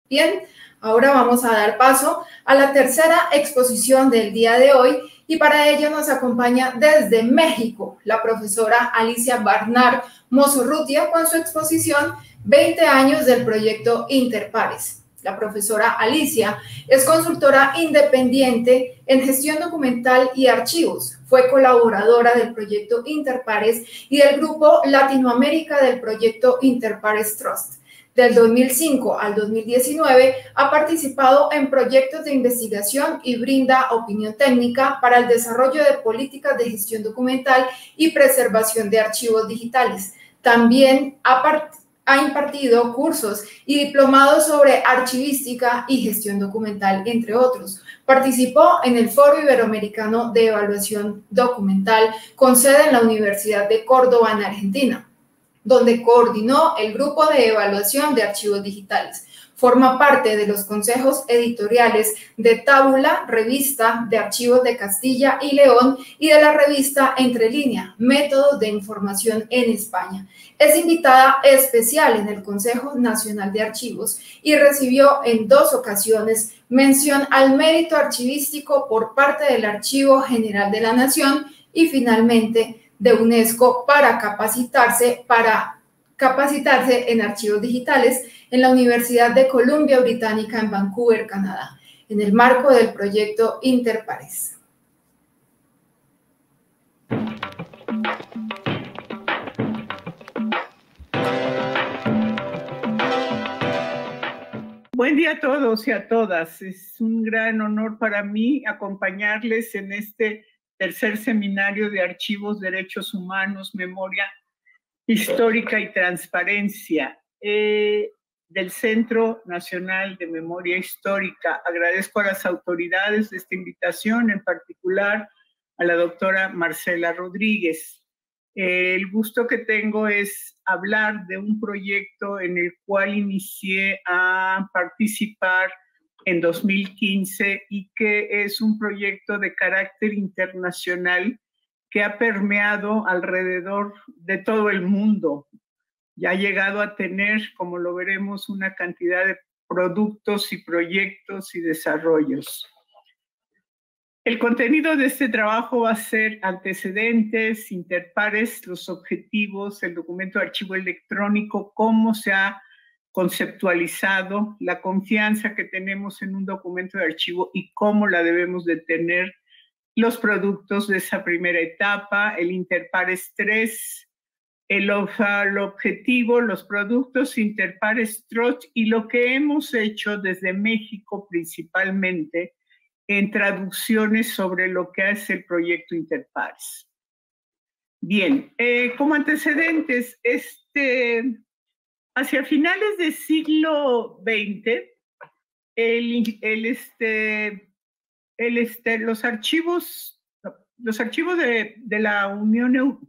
Bien, ahora vamos a dar paso a la tercera exposición del día de hoy y para ello nos acompaña desde México la profesora Alicia Barnard Mozorrutia con su exposición 20 años del proyecto Interpares. La profesora Alicia es consultora independiente en gestión documental y archivos. Fue colaboradora del proyecto Interpares y del grupo Latinoamérica del proyecto Interpares Trust. Del 2005 al 2019 ha participado en proyectos de investigación y brinda opinión técnica para el desarrollo de políticas de gestión documental y preservación de archivos digitales. También ha impartido cursos y diplomados sobre archivística y gestión documental, entre otros. Participó en el Foro Iberoamericano de Evaluación Documental con sede en la Universidad de Córdoba, en Argentina, donde coordinó el grupo de evaluación de archivos digitales. Forma parte de los consejos editoriales de Tábula, revista de archivos de Castilla y León, y de la revista Entre Línea, Métodos de Información en España. Es invitada especial en el Consejo Nacional de Archivos y recibió en 2 ocasiones mención al mérito archivístico por parte del Archivo General de la Nación y finalmente de UNESCO para capacitarse en archivos digitales en la Universidad de Columbia Británica en Vancouver, Canadá, en el marco del proyecto Interpares. Buen día a todos y a todas. Es un gran honor para mí acompañarles en este tercer seminario de Archivos, Derechos Humanos, Memoria Histórica y Transparencia del Centro Nacional de Memoria Histórica. Agradezco a las autoridades de esta invitación, en particular a la doctora Marcela Rodríguez. El gusto que tengo es hablar de un proyecto en el cual inicié a participar en 2015 y que es un proyecto de carácter internacional que ha permeado alrededor de todo el mundo. Ya ha llegado a tener, como lo veremos, una cantidad de productos y proyectos y desarrollos. El contenido de este trabajo va a ser antecedentes, interpares, los objetivos, el documento de archivo electrónico, cómo se ha conceptualizado, la confianza que tenemos en un documento de archivo y cómo la debemos de tener, los productos de esa primera etapa, el Interpares 3, el objetivo, los productos Interpares Trust y lo que hemos hecho desde México principalmente en traducciones sobre lo que es el proyecto Interpares. Bien, como antecedentes, hacia finales del siglo XX, los archivos de la Unión,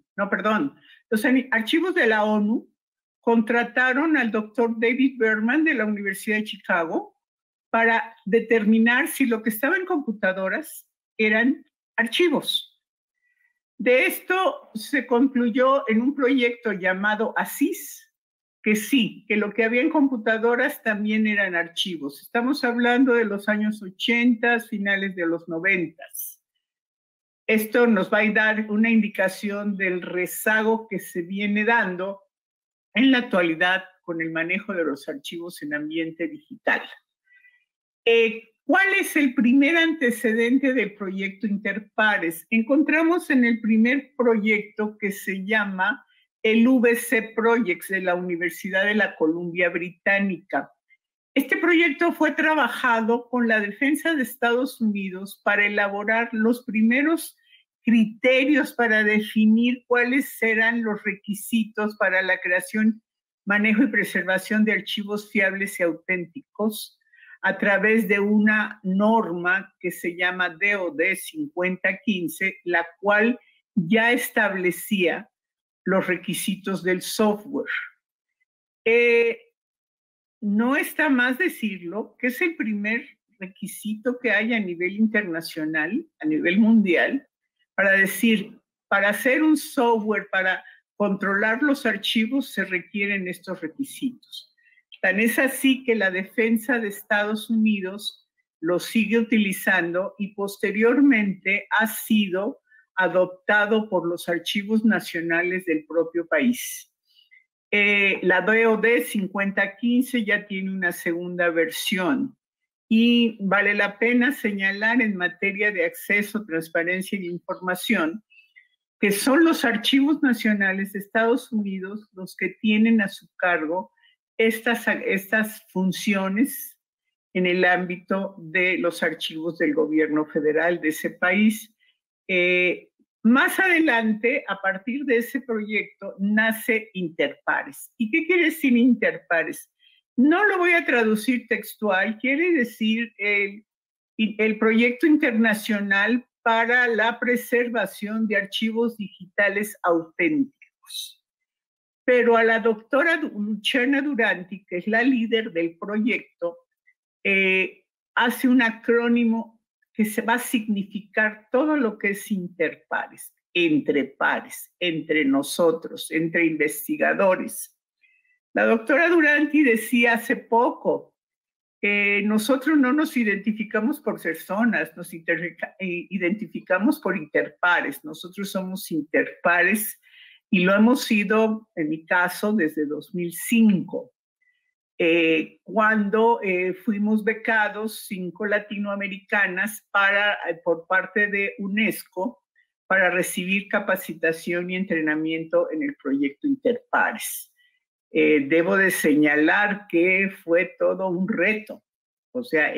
los archivos de la ONU contrataron al doctor David Berman de la Universidad de Chicago para determinar si lo que estaba en computadoras eran archivos. De esto se concluyó en un proyecto llamado ASIS, que sí, que lo que había en computadoras también eran archivos. Estamos hablando de los años 80, finales de los 90. Esto nos va a dar una indicación del rezago que se viene dando en la actualidad con el manejo de los archivos en ambiente digital. ¿Cuál es el primer antecedente del proyecto Interpares? Encontramos en el primer proyecto que se llama el VC Projects de la Universidad de la Columbia Británica. Este proyecto fue trabajado con la Defensa de Estados Unidos para elaborar los primeros criterios para definir cuáles serán los requisitos para la creación, manejo y preservación de archivos fiables y auténticos a través de una norma que se llama DOD 5015, la cual ya establecía los requisitos del software. No está más decirlo que es el primer requisito que hay a nivel internacional, a nivel mundial, para decir, para hacer un software, para controlar los archivos, se requieren estos requisitos. Tan es así que la defensa de Estados Unidos lo sigue utilizando y posteriormente ha sido adoptado por los archivos nacionales del propio país. La DOD 5015 ya tiene una segunda versión y vale la pena señalar en materia de acceso, transparencia y información que son los archivos nacionales de Estados Unidos los que tienen a su cargo estas funciones en el ámbito de los archivos del gobierno federal de ese país. Más adelante, a partir de ese proyecto, nace Interpares. ¿Y qué quiere decir Interpares? No lo voy a traducir textual, quiere decir el proyecto internacional para la preservación de archivos digitales auténticos. Pero a la doctora Luciana Duranti, que es la líder del proyecto, hace un acrónimo que se va a significar todo lo que es interpares, entre pares, entre nosotros, entre investigadores. La doctora Duranti decía hace poco, nosotros no nos identificamos por personas, nos identificamos por interpares. Nosotros somos interpares y lo hemos sido, en mi caso, desde 2005, cuando fuimos becados 5 latinoamericanas por parte de UNESCO para recibir capacitación y entrenamiento en el proyecto Interpares. Debo de señalar que fue todo un reto. O sea,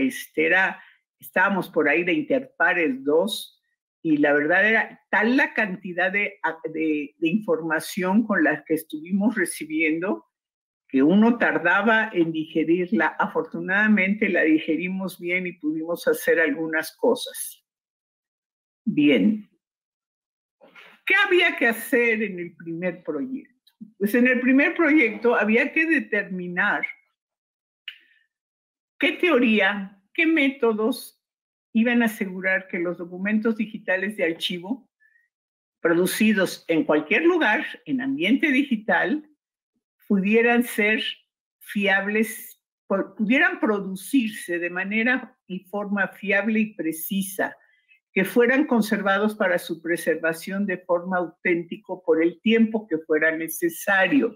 estábamos por ahí de Interpares 2 y la verdad era tal la cantidad de información con la que estuvimos recibiendo que uno tardaba en digerirla. Afortunadamente la digerimos bien y pudimos hacer algunas cosas. Bien. ¿Qué había que hacer en el primer proyecto? Pues en el primer proyecto había que determinar qué teoría, qué métodos iban a asegurar que los documentos digitales de archivo producidos en cualquier lugar, en ambiente digital, pudieran ser fiables, pudieran producirse de manera y forma fiable y precisa, que fueran conservados para su preservación de forma auténtica por el tiempo que fuera necesario.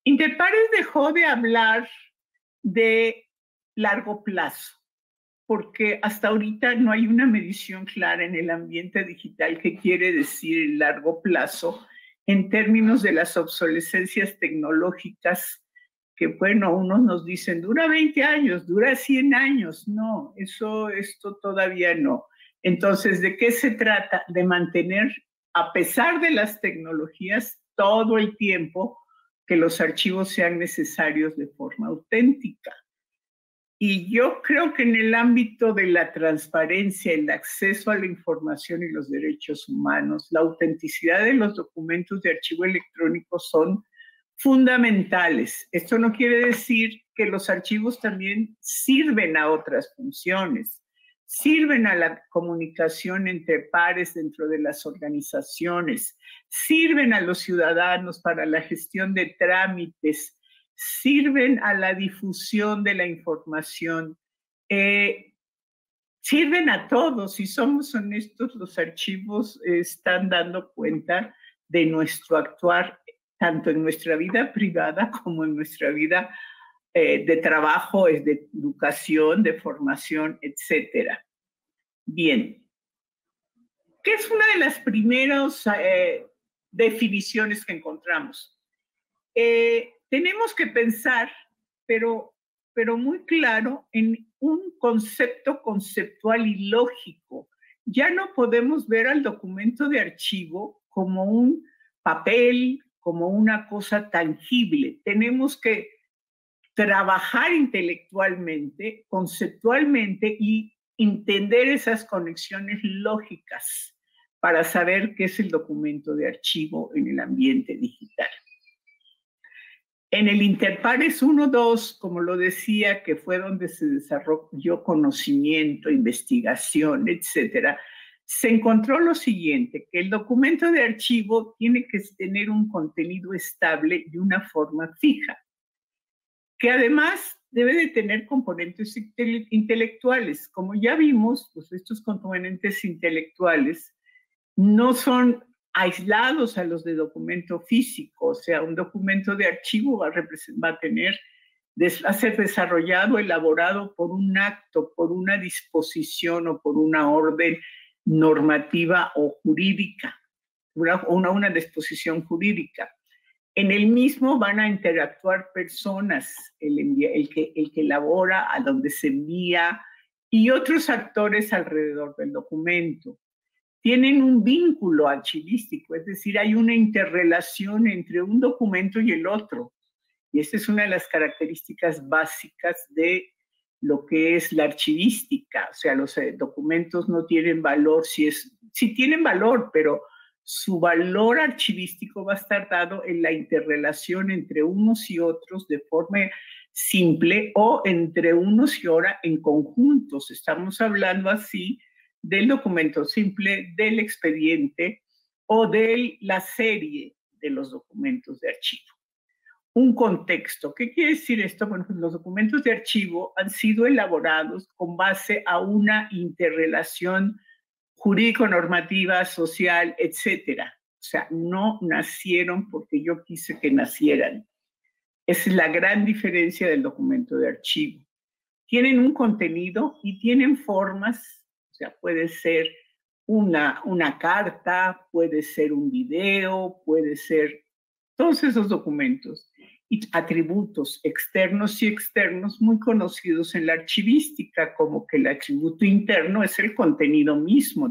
Interpares dejó de hablar de largo plazo, porque hasta ahorita no hay una medición clara en el ambiente digital que quiere decir el largo plazo en términos de las obsolescencias tecnológicas que, bueno, unos nos dicen, dura 20 años, dura 100 años. No, esto todavía no. Entonces, ¿de qué se trata? De mantener, a pesar de las tecnologías, todo el tiempo que los archivos sean necesarios de forma auténtica. Y yo creo que en el ámbito de la transparencia, el acceso a la información y los derechos humanos, la autenticidad de los documentos de archivo electrónico son fundamentales. Esto no quiere decir que los archivos también sirven a otras funciones, sirven a la comunicación entre pares dentro de las organizaciones, sirven a los ciudadanos para la gestión de trámites, sirven a la difusión de la información, sirven a todos. Si somos honestos, los archivos están dando cuenta de nuestro actuar, tanto en nuestra vida privada como en nuestra vida de trabajo, de educación, de formación, etc. Bien. ¿Qué es una de las primeras definiciones que encontramos? Tenemos que pensar, pero muy claro, en un concepto conceptual y lógico. Ya no podemos ver al documento de archivo como un papel, como una cosa tangible. Tenemos que trabajar intelectualmente, conceptualmente y entender esas conexiones lógicas para saber qué es el documento de archivo en el ambiente digital. En el Interpares 1-2, como lo decía, que fue donde se desarrolló conocimiento, investigación, etcétera, se encontró lo siguiente, que el documento de archivo tiene que tener un contenido estable y una forma fija. que además debe de tener componentes intelectuales. Como ya vimos, pues estos componentes intelectuales no son aislados a los de documento físico, o sea, un documento de archivo va a ser desarrollado, elaborado por un acto, por una disposición o por una orden normativa o jurídica, una disposición jurídica. En el mismo van a interactuar personas, el que elabora, a donde se envía, y otros actores alrededor del documento. Tienen un vínculo archivístico, es decir, hay una interrelación entre un documento y el otro. Y esta es una de las características básicas de lo que es la archivística. O sea, los documentos no tienen valor, sí tienen valor, pero su valor archivístico va a estar dado en la interrelación entre unos y otros de forma simple o entre unos y ahora en conjuntos. Estamos hablando así del documento simple, del expediente o de la serie de los documentos de archivo. Un contexto. ¿Qué quiere decir esto? Bueno, pues los documentos de archivo han sido elaborados con base a una interrelación jurídico-normativa, social, etcétera. O sea, no nacieron porque yo quise que nacieran. Esa es la gran diferencia del documento de archivo. Tienen un contenido y tienen formas, o sea, puede ser una carta, puede ser un video, puede ser todos esos documentos y atributos externos y externos muy conocidos en la archivística, como que el atributo interno es el contenido mismo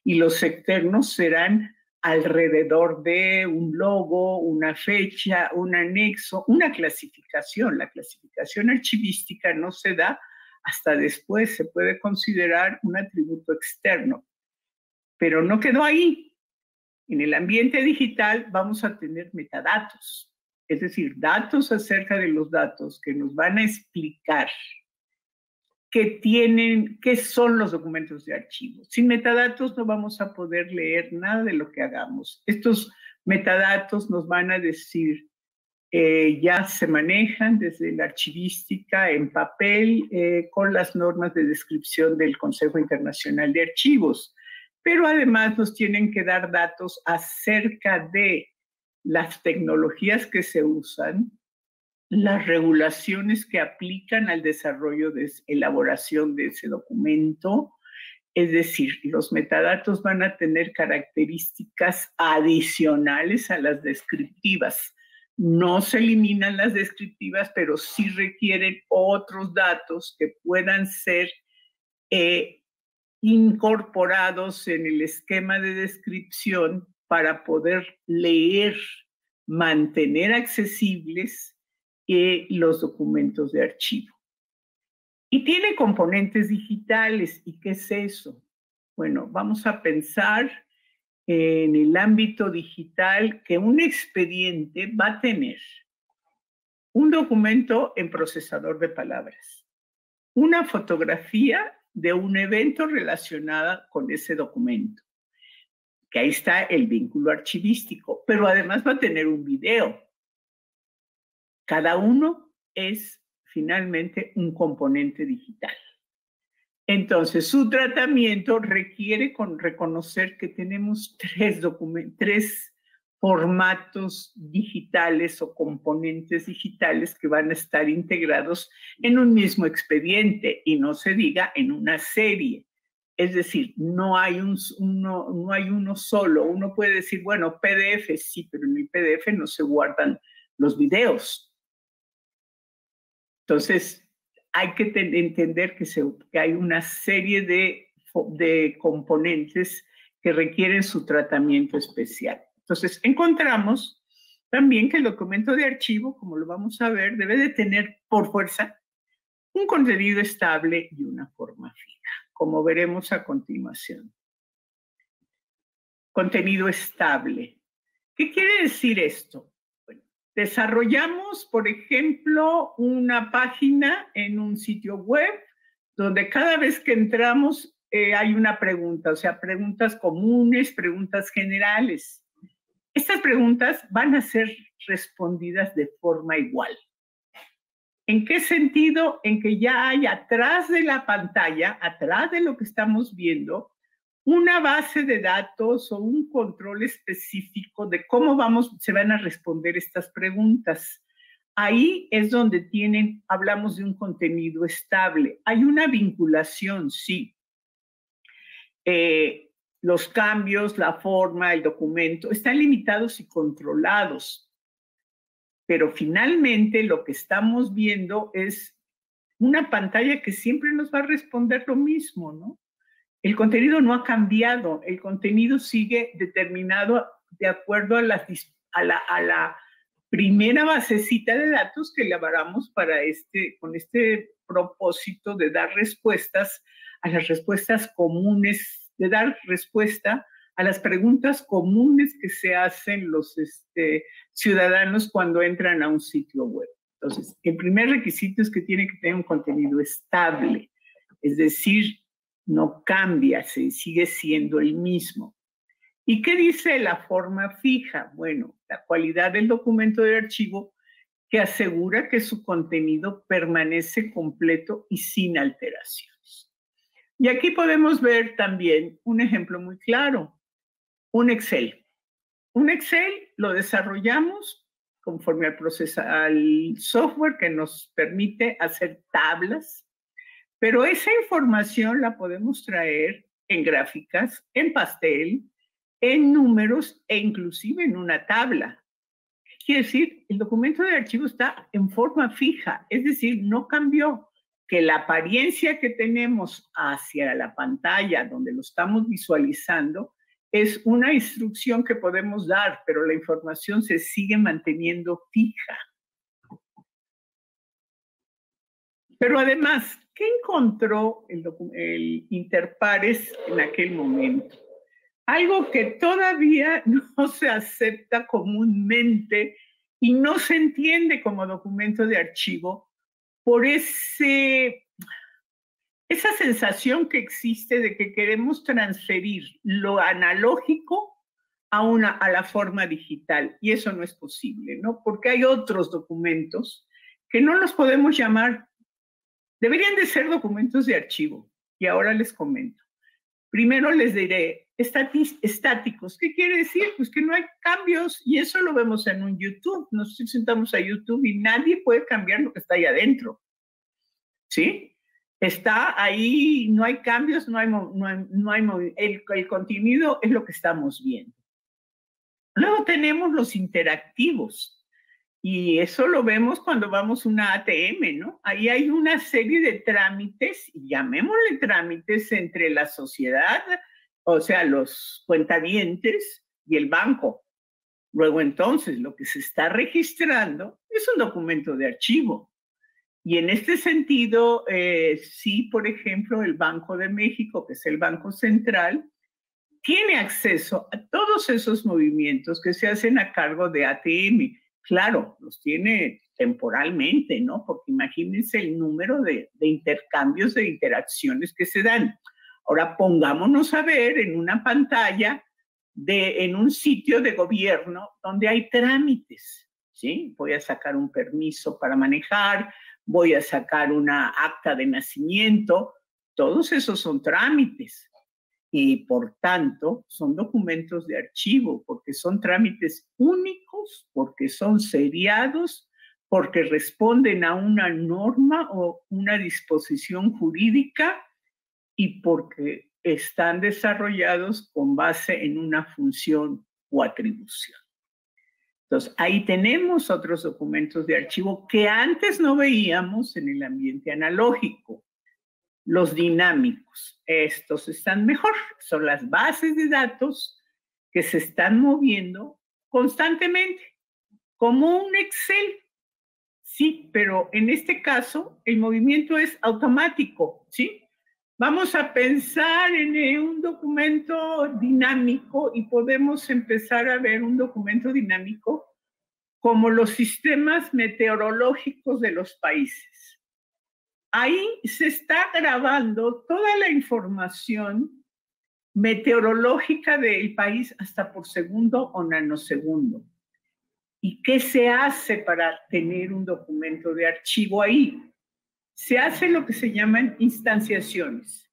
y los externos serán alrededor de un logo, una fecha, un anexo, una clasificación. La clasificación archivística no se da hasta después, se puede considerar un atributo externo, pero no quedó ahí. En el ambiente digital vamos a tener metadatos, es decir, datos acerca de los datos que nos van a explicar qué son los documentos de archivo. Sin metadatos no vamos a poder leer nada de lo que hagamos. Estos metadatos nos van a decir, ya se manejan desde la archivística en papel con las normas de descripción del Consejo Internacional de Archivos, pero además nos tienen que dar datos acerca de las tecnologías que se usan, las regulaciones que aplican al desarrollo de elaboración de ese documento. Es decir, los metadatos van a tener características adicionales a las descriptivas. No se eliminan las descriptivas, pero sí requieren otros datos que puedan ser incorporados en el esquema de descripción para poder leer, mantener accesibles los documentos de archivo. Y tiene componentes digitales. ¿Y qué es eso? Bueno, vamos a pensar en el ámbito digital que un expediente va a tener un documento en procesador de palabras, una fotografía de un evento relacionado con ese documento, que ahí está el vínculo archivístico, pero además va a tener un video. Cada uno es finalmente un componente digital. Entonces, su tratamiento requiere reconocer que tenemos tres formatos digitales o componentes digitales que van a estar integrados en un mismo expediente y no se diga en una serie. Es decir, no hay uno solo. Uno puede decir, bueno, PDF, sí, pero en el PDF no se guardan los videos. Entonces, hay que entender que hay una serie de componentes que requieren su tratamiento especial. Entonces, encontramos también que el documento de archivo, como lo vamos a ver, debe de tener por fuerza un contenido estable y una forma fija, como veremos a continuación. Contenido estable. ¿Qué quiere decir esto? Bueno, desarrollamos, por ejemplo, una página en un sitio web donde cada vez que entramos hay una pregunta, o sea, preguntas comunes, preguntas generales. Estas preguntas van a ser respondidas de forma igual. ¿En qué sentido? En que ya hay atrás de la pantalla, atrás de lo que estamos viendo, una base de datos o un control específico de cómo se van a responder estas preguntas. Ahí es donde hablamos de un contenido estable. Hay una vinculación, sí. Los cambios, la forma, el documento, están limitados y controlados. Pero finalmente lo que estamos viendo es una pantalla que siempre nos va a responder lo mismo, ¿no? El contenido no ha cambiado, el contenido sigue determinado de acuerdo a la primera basecita de datos que elaboramos con este propósito de dar respuestas a las respuestas comunes, de dar respuesta a las preguntas comunes que se hacen los ciudadanos cuando entran a un sitio web. Entonces, el primer requisito es que tiene que tener un contenido estable, es decir, no cambia, sigue siendo el mismo. ¿Y qué dice la forma fija? Bueno, la cualidad del documento de archivo que asegura que su contenido permanece completo y sin alteraciones. Y aquí podemos ver también un ejemplo muy claro, un Excel. Un Excel lo desarrollamos conforme al software que nos permite hacer tablas, pero esa información la podemos traer en gráficas, en pastel, en números e inclusive en una tabla. ¿Qué quiere decir? El documento de archivo está en forma fija, es decir, no cambió. Que la apariencia que tenemos hacia la pantalla donde lo estamos visualizando es una instrucción que podemos dar, pero la información se sigue manteniendo fija. Pero además, ¿qué encontró el Interpares en aquel momento? Algo que todavía no se acepta comúnmente y no se entiende como documento de archivo por esa sensación que existe de que queremos transferir lo analógico a la forma digital. Y eso no es posible, ¿no? Porque hay otros documentos que no los podemos llamar, deberían de ser documentos de archivo. Y ahora les comento. Primero les diré, estáticos. ¿Qué quiere decir? Pues que no hay cambios y eso lo vemos en un YouTube. Nos sentamos a YouTube y nadie puede cambiar lo que está ahí adentro. ¿Sí? Está ahí, no hay cambios, el contenido es lo que estamos viendo. Luego tenemos los interactivos. Y eso lo vemos cuando vamos a una ATM, ¿no? Ahí hay una serie de trámites, y llamémosle trámites entre la sociedad, o sea, los cuentavientes y el banco. Luego entonces lo que se está registrando es un documento de archivo. Y en este sentido, sí, por ejemplo, el Banco de México, que es el Banco Central, tiene acceso a todos esos movimientos que se hacen a cargo de ATM. Claro, los tiene temporalmente, ¿no? Porque imagínense el número de intercambios, de interacciones que se dan. Ahora pongámonos a ver en una pantalla, en un sitio de gobierno donde hay trámites, ¿sí? Voy a sacar un permiso para manejar, voy a sacar una acta de nacimiento, todos esos son trámites. Y por tanto son documentos de archivo, porque son trámites únicos, porque son seriados, porque responden a una norma o una disposición jurídica y porque están desarrollados con base en una función o atribución. Entonces, ahí tenemos otros documentos de archivo que antes no veíamos en el ambiente analógico. Los dinámicos, estos están mejor, son las bases de datos que se están moviendo constantemente, como un Excel. Sí, pero en este caso el movimiento es automático, ¿sí? Vamos a pensar en un documento dinámico y podemos empezar a ver un documento dinámico como los sistemas meteorológicos de los países. Ahí se está grabando toda la información meteorológica del país hasta por segundo o nanosegundo. ¿Y qué se hace para tener un documento de archivo ahí? Se hace lo que se llaman instanciaciones.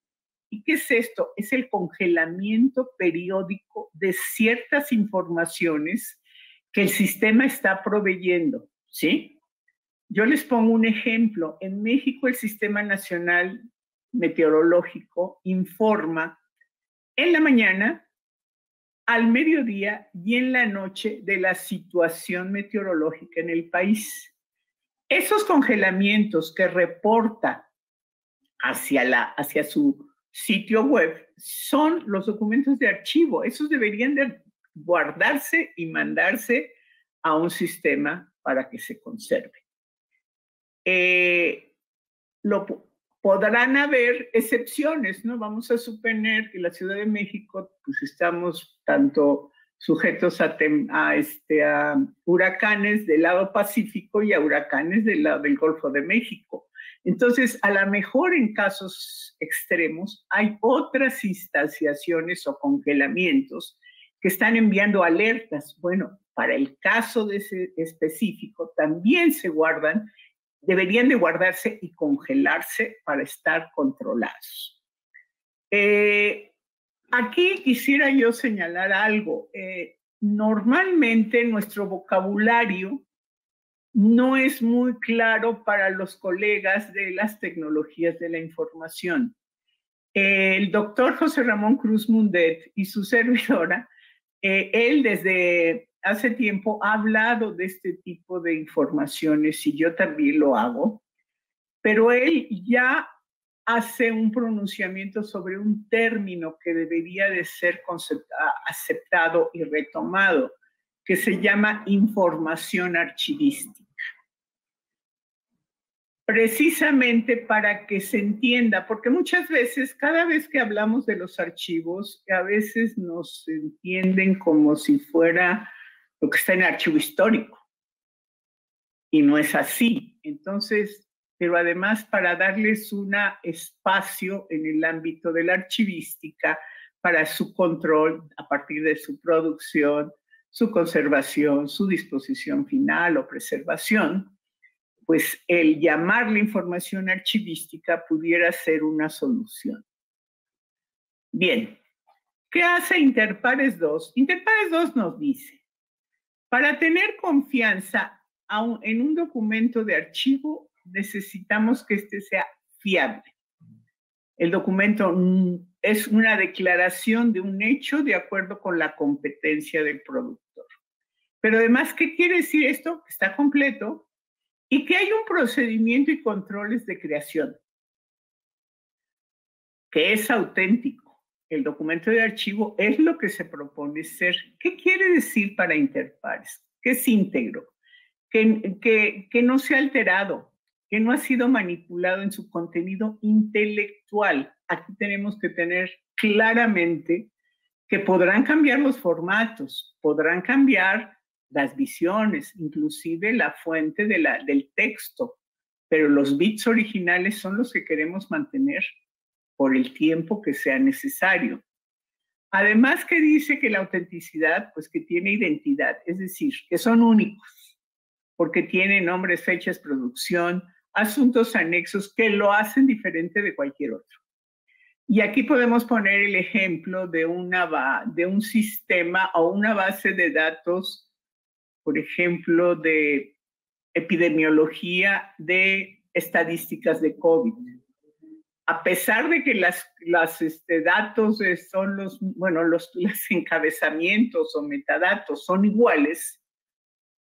¿Y qué es esto? Es el congelamiento periódico de ciertas informaciones que el sistema está proveyendo, ¿sí? Yo les pongo un ejemplo. En México, el Sistema Nacional Meteorológico informa en la mañana, al mediodía y en la noche de la situación meteorológica en el país. Esos congelamientos que reporta hacia su sitio web son los documentos de archivo. Esos deberían de guardarse y mandarse a un sistema para que se conserve. Podrán haber excepciones, ¿no? Vamos a suponer que la Ciudad de México, pues estamos tanto sujetos a huracanes del lado Pacífico y a huracanes del lado del Golfo de México. Entonces, a lo mejor en casos extremos hay otras instanciaciones o congelamientos que están enviando alertas. Bueno, para el caso de ese específico también se guardan, deberían de guardarse y congelarse para estar controlados. Aquí quisiera yo señalar algo. Normalmente nuestro vocabulario no es muy claro para los colegas de las tecnologías de la información. El doctor José Ramón Cruz Mundet y su servidora, él desde hace tiempo ha hablado de este tipo de informaciones y yo también lo hago, pero él ya hace un pronunciamiento sobre un término que debería de ser aceptado y retomado, que se llama información archivística. Precisamente para que se entienda, porque muchas veces, cada vez que hablamos de los archivos, a veces nos entienden como si fuera lo que está en el archivo histórico. Y no es así. Entonces, pero además para darles un espacio en el ámbito de la archivística para su control a partir de su producción, su conservación, su disposición final o preservación, pues el llamarle información archivística pudiera ser una solución. Bien, ¿qué hace Interpares 2? Interpares 2 nos dice, para tener confianza en un documento de archivo, necesitamos que este sea fiable. El documento es una declaración de un hecho de acuerdo con la competencia del productor. Pero además, ¿qué quiere decir esto? Que está completo y que hay un procedimiento y controles de creación que es auténtico. El documento de archivo es lo que se propone ser. ¿Qué quiere decir para Interpares? Que es íntegro, que no se ha alterado, que no ha sido manipulado en su contenido intelectual. Aquí tenemos que tener claramente que podrán cambiar los formatos, podrán cambiar las visiones, inclusive la fuente del texto, pero los bits originales son los que queremos mantener por el tiempo que sea necesario. Además que dice que la autenticidad, pues que tiene identidad, es decir, que son únicos, porque tienen nombres, fechas, producción, asuntos anexos que lo hacen diferente de cualquier otro. Y aquí podemos poner el ejemplo de un sistema o una base de datos, por ejemplo, de epidemiología de estadísticas de COVID. A pesar de que los datos son los encabezamientos o metadatos son iguales,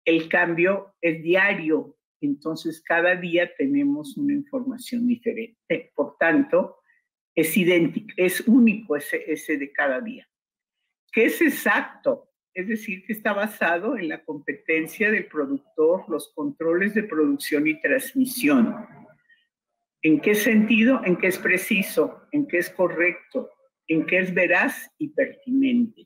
el cambio es diario. Entonces, cada día tenemos una información diferente. Por tanto, es idéntico, es único ese de cada día. Que es exacto, es decir, que está basado en la competencia del productor, los controles de producción y transmisión. ¿En qué sentido? En que es preciso, en que es correcto, en que es veraz y pertinente.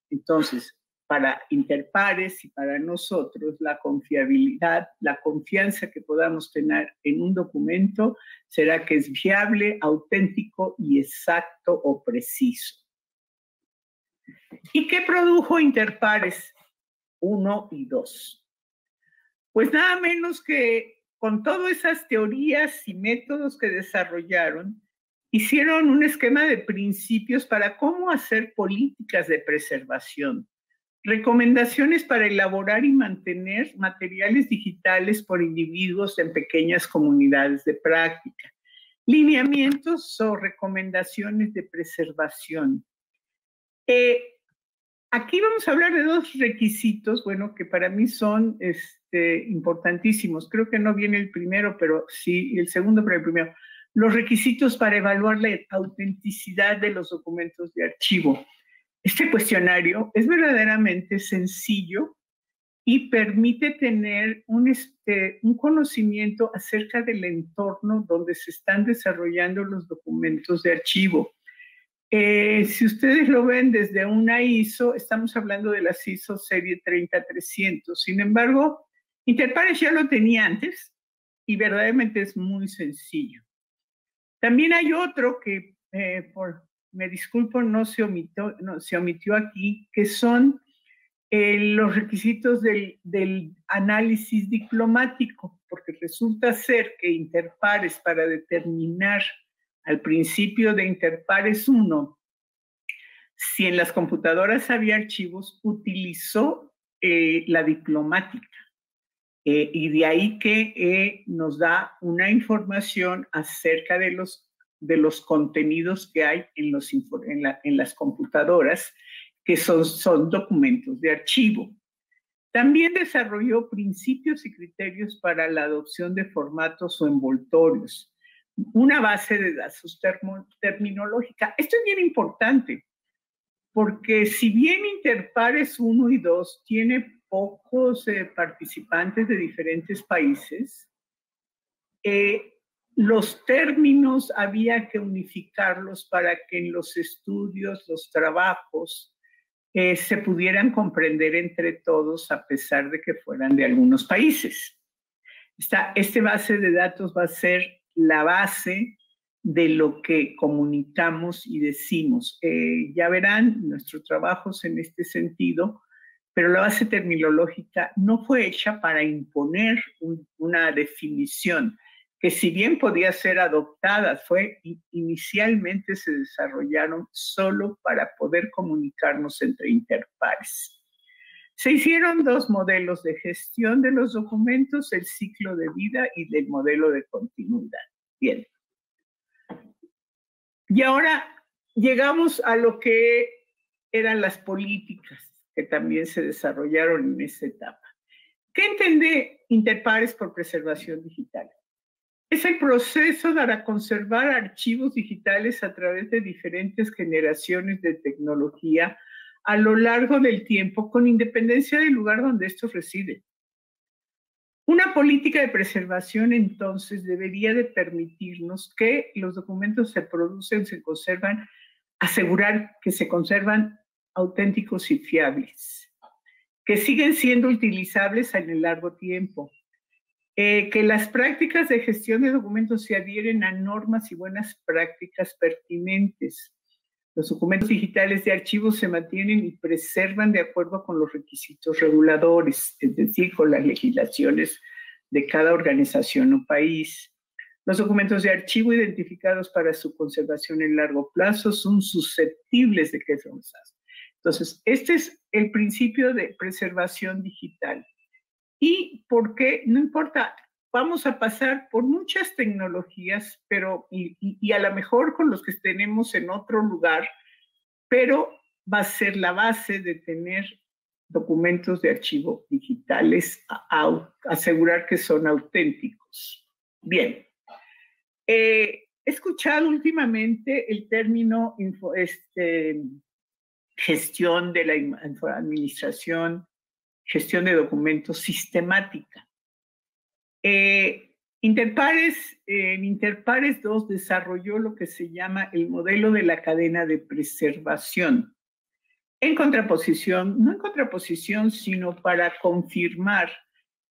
Entonces, para Interpares y para nosotros, la confiabilidad, la confianza que podamos tener en un documento será que es fiable, auténtico y exacto o preciso. ¿Y qué produjo Interpares 1 y 2? Pues nada menos que con todas esas teorías y métodos que desarrollaron, hicieron un esquema de principios para cómo hacer políticas de preservación, recomendaciones para elaborar y mantener materiales digitales por individuos en pequeñas comunidades de práctica, lineamientos o recomendaciones de preservación. Aquí vamos a hablar de dos requisitos, bueno, que para mí son importantísimos. Creo que no viene el primero, pero sí, el segundo, pero el primero. Los requisitos para evaluar la autenticidad de los documentos de archivo. Este cuestionario es verdaderamente sencillo y permite tener un conocimiento acerca del entorno donde se están desarrollando los documentos de archivo. Si ustedes lo ven desde una ISO, estamos hablando de las ISO serie 30300. Sin embargo, Interpares ya lo tenía antes y verdaderamente es muy sencillo. También hay otro que, me disculpo, no se omitió aquí, que son los requisitos del análisis diplomático, porque resulta ser que Interpares, para determinar al principio de Interpares 1, si en las computadoras había archivos, utilizó la diplomática. Y de ahí que nos da una información acerca de los contenidos que hay en las computadoras, que son documentos de archivo. También desarrolló principios y criterios para la adopción de formatos o envoltorios, una base de datos terminológica. Esto es bien importante, porque si bien Interpares 1 y 2 tiene pocos participantes de diferentes países, los términos había que unificarlos para que en los estudios, los trabajos, se pudieran comprender entre todos a pesar de que fueran de algunos países. Este base de datos va a ser la base de lo que comunicamos y decimos. Ya verán nuestros trabajos en este sentido, pero la base terminológica no fue hecha para imponer una definición, que si bien podía ser adoptada, inicialmente se desarrollaron solo para poder comunicarnos entre interpares. Se hicieron dos modelos de gestión de los documentos, el ciclo de vida y del modelo de continuidad. Bien. Y ahora llegamos a lo que eran las políticas que también se desarrollaron en esta etapa. ¿Qué entiende Interpares por preservación digital? Es el proceso para conservar archivos digitales a través de diferentes generaciones de tecnología a lo largo del tiempo, con independencia del lugar donde estos residen. Una política de preservación, entonces, debería de permitirnos que los documentos se producen, se conservan, asegurar que se conservan auténticos y fiables, que siguen siendo utilizables en el largo tiempo, que las prácticas de gestión de documentos se adhieren a normas y buenas prácticas pertinentes. Los documentos digitales de archivos se mantienen y preservan de acuerdo con los requisitos reguladores, es decir, con las legislaciones de cada organización o país. Los documentos de archivo identificados para su conservación en largo plazo son susceptibles de que se usasen. Entonces, este es el principio de preservación digital. ¿Y por qué? No importa, vamos a pasar por muchas tecnologías, pero y a lo mejor con los que tenemos en otro lugar, pero va a ser la base de tener documentos de archivo digitales, asegurar que son auténticos. Bien. He escuchado últimamente el término gestión de la administración, gestión de documentos sistemática. Interpares 2 desarrolló lo que se llama el modelo de la cadena de preservación, en contraposición, no en contraposición, sino para confirmar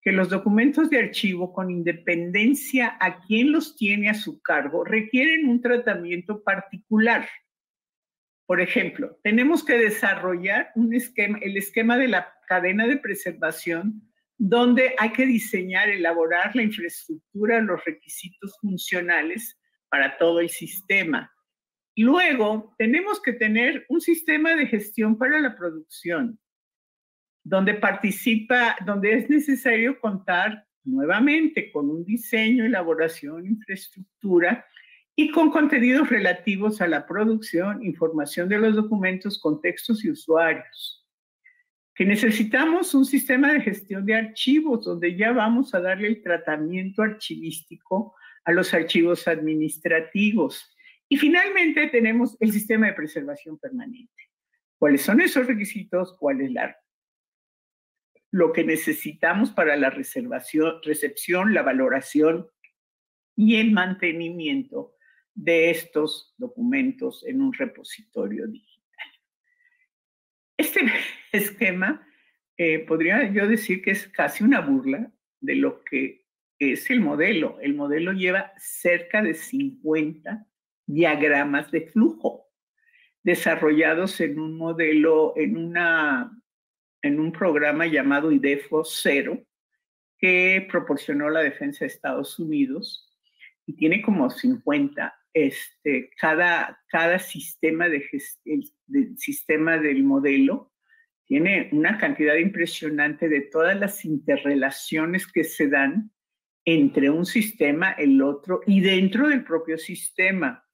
que los documentos de archivo, con independencia a quien los tiene a su cargo, requieren un tratamiento particular. Por ejemplo, tenemos que desarrollar el esquema de la cadena de preservación donde hay que diseñar, elaborar la infraestructura, los requisitos funcionales para todo el sistema. Luego, tenemos que tener un sistema de gestión para la producción, donde es necesario contar nuevamente con un diseño, elaboración, infraestructura y con contenidos relativos a la producción, información de los documentos, contextos y usuarios. Que necesitamos un sistema de gestión de archivos, donde ya vamos a darle el tratamiento archivístico a los archivos administrativos. Y finalmente tenemos el sistema de preservación permanente. ¿Cuáles son esos requisitos? ¿Cuál es lo que necesitamos para la recepción, la valoración y el mantenimiento de estos documentos en un repositorio digital? Este esquema podría yo decir que es casi una burla de lo que es el modelo. El modelo lleva cerca de 50 diagramas de flujo desarrollados en un modelo, en un programa llamado IDEFO 0 que proporcionó la Defensa de Estados Unidos, y tiene como 50. Cada sistema sistema del modelo tiene una cantidad impresionante de todas las interrelaciones que se dan entre un sistema, el otro, y dentro del propio sistema.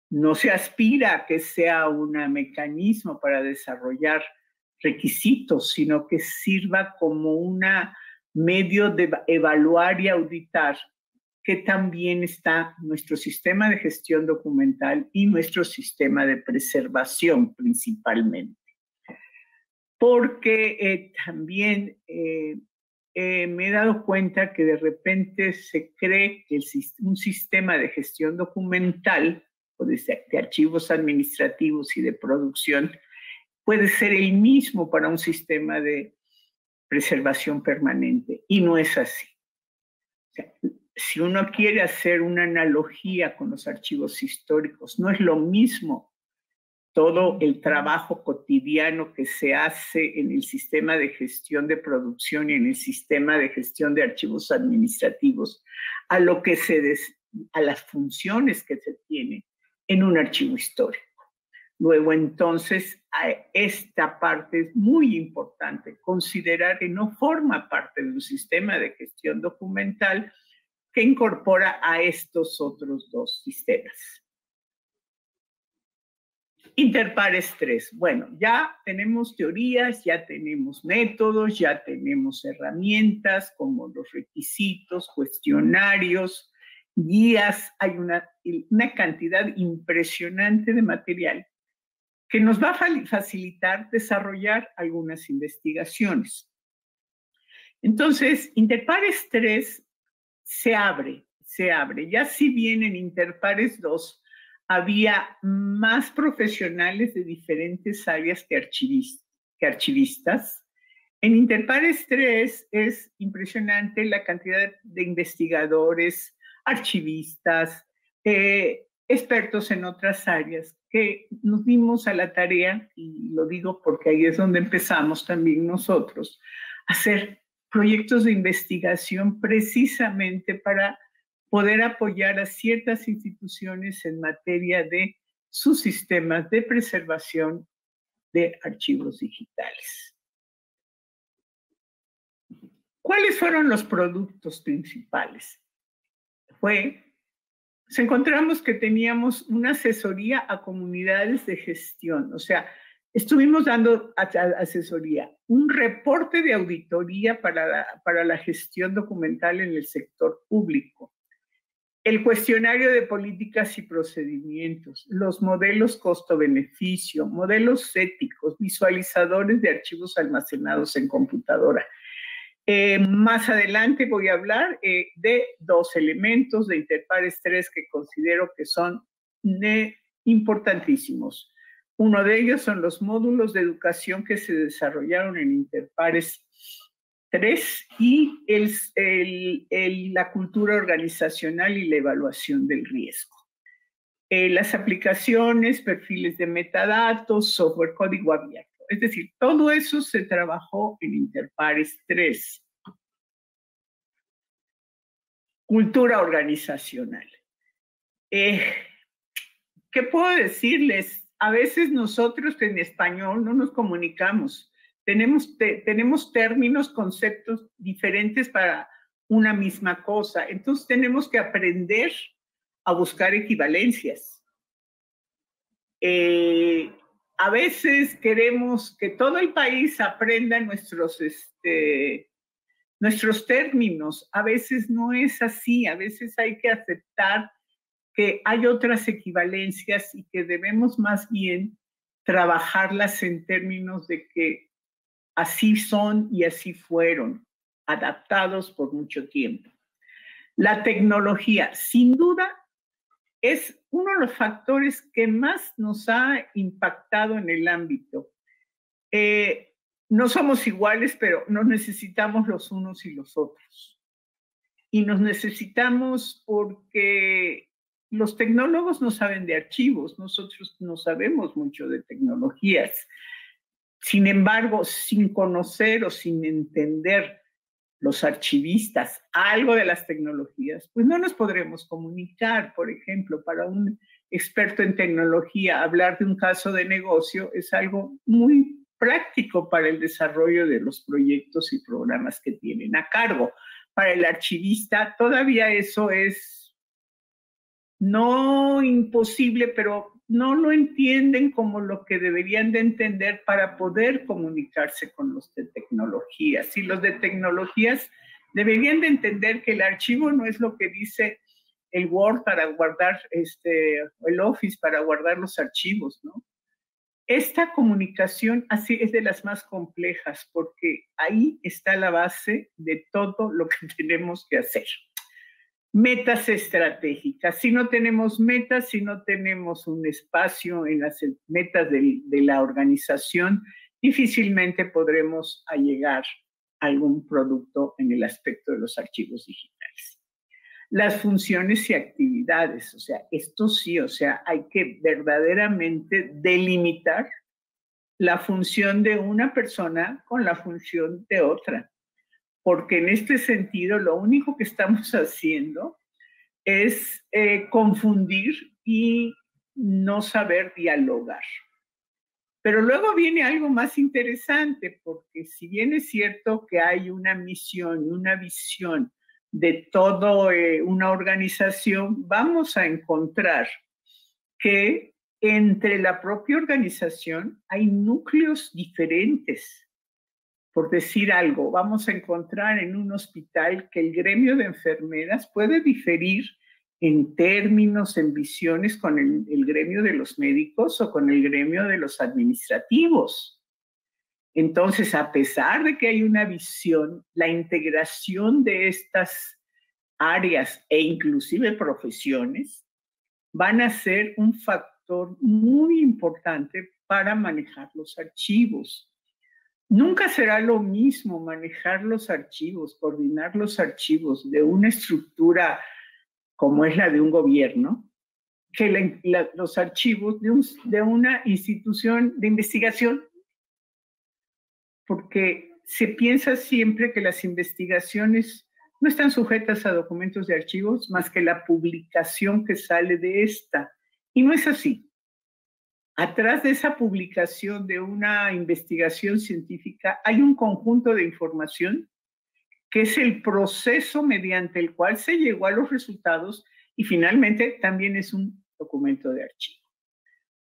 No se aspira a que sea un mecanismo para desarrollar requisitos, sino que sirva como un medio de evaluar y auditar que también está nuestro sistema de gestión documental y nuestro sistema de preservación principalmente. Porque también me he dado cuenta que de repente se cree que un sistema de gestión documental o de archivos administrativos y de producción puede ser el mismo para un sistema de preservación permanente, y no es así. O sea, si uno quiere hacer una analogía con los archivos históricos, no es lo mismo todo el trabajo cotidiano que se hace en el sistema de gestión de producción y en el sistema de gestión de archivos administrativos a las funciones que se tiene en un archivo histórico. Luego, entonces, esta parte es muy importante, considerar que no forma parte de un sistema de gestión documental que incorpora a estos otros dos sistemas. Interpares 3. Bueno, ya tenemos teorías, ya tenemos métodos, ya tenemos herramientas como los requisitos, cuestionarios, guías. Hay una cantidad impresionante de material que nos va a facilitar desarrollar algunas investigaciones. Entonces, Interpares 3 se abre. Ya si bien en Interpares 2 había más profesionales de diferentes áreas que archivistas, en Interpares 3 es impresionante la cantidad de investigadores, archivistas, expertos en otras áreas, que nos dimos a la tarea, y lo digo porque ahí es donde empezamos también nosotros, a hacer proyectos de investigación precisamente para poder apoyar a ciertas instituciones en materia de sus sistemas de preservación de archivos digitales. ¿Cuáles fueron los productos principales? Encontramos que teníamos una asesoría a comunidades de gestión, o sea, estuvimos dando asesoría, un reporte de auditoría para la gestión documental en el sector público, el cuestionario de políticas y procedimientos, los modelos costo-beneficio, modelos éticos, visualizadores de archivos almacenados en computadora. Más adelante voy a hablar de dos elementos de Interpares 3 que considero que son importantísimos. Uno de ellos son los módulos de educación que se desarrollaron en Interpares 3 y la cultura organizacional y la evaluación del riesgo. Las aplicaciones, perfiles de metadatos, software código abierto. Es decir, todo eso se trabajó en Interpares 3. cultura organizacional. ¿Qué puedo decirles? A veces nosotros en español no nos comunicamos. Tenemos términos, conceptos diferentes para una misma cosa. Entonces tenemos que aprender a buscar equivalencias. A veces queremos que todo el país aprenda nuestros términos. A veces no es así. A veces hay que aceptar que hay otras equivalencias y que debemos más bien trabajarlas en términos de que así son y así fueron, adaptados por mucho tiempo. La tecnología, sin duda, es uno de los factores que más nos ha impactado en el ámbito. No somos iguales, pero nos necesitamos los unos y los otros. Y nos necesitamos porque los tecnólogos no saben de archivos, nosotros no sabemos mucho de tecnologías. Sin embargo, sin conocer o sin entender los archivistas algo de las tecnologías, pues no nos podremos comunicar. Por ejemplo, para un experto en tecnología, hablar de un caso de negocio es algo muy práctico para el desarrollo de los proyectos y programas que tienen a cargo. Para el archivista, todavía eso es no imposible, pero no lo entienden como lo que deberían de entender para poder comunicarse con los de tecnologías. Y los de tecnologías deberían de entender que el archivo no es lo que dice el Word para guardar, el Office para guardar los archivos, ¿no? Esta comunicación así es de las más complejas porque ahí está la base de todo lo que tenemos que hacer. Metas estratégicas. Si no tenemos metas, si no tenemos un espacio en las metas de la organización, difícilmente podremos llegar a algún producto en el aspecto de los archivos digitales. Las funciones y actividades, o sea, esto sí, o sea, hay que verdaderamente delimitar la función de una persona con la función de otra. Porque en este sentido lo único que estamos haciendo es confundir y no saber dialogar. Pero luego viene algo más interesante, porque si bien es cierto que hay una misión, una visión de toda una organización, vamos a encontrar que entre la propia organización hay núcleos diferentes. Por decir algo, vamos a encontrar en un hospital que el gremio de enfermeras puede diferir en términos, en visiones con el gremio de los médicos o con el gremio de los administrativos. Entonces, a pesar de que hay una visión, la integración de estas áreas e inclusive profesiones van a ser un factor muy importante para manejar los archivos. Nunca será lo mismo manejar los archivos, coordinar los archivos de una estructura como es la de un gobierno, que los archivos de una institución de investigación. Porque se piensa siempre que las investigaciones no están sujetas a documentos de archivos más que la publicación que sale de esta. Y no es así. Atrás de esa publicación de una investigación científica hay un conjunto de información que es el proceso mediante el cual se llegó a los resultados y finalmente también es un documento de archivo.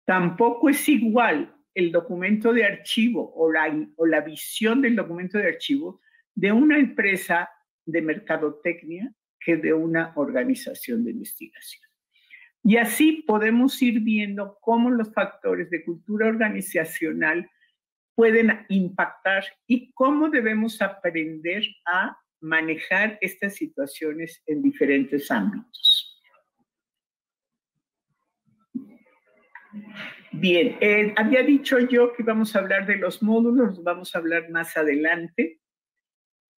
Tampoco es igual el documento de archivo o la visión del documento de archivo de una empresa de mercadotecnia que de una organización de investigación. Y así podemos ir viendo cómo los factores de cultura organizacional pueden impactar y cómo debemos aprender a manejar estas situaciones en diferentes ámbitos. Bien, había dicho yo que íbamos a hablar de los módulos, vamos a hablar más adelante.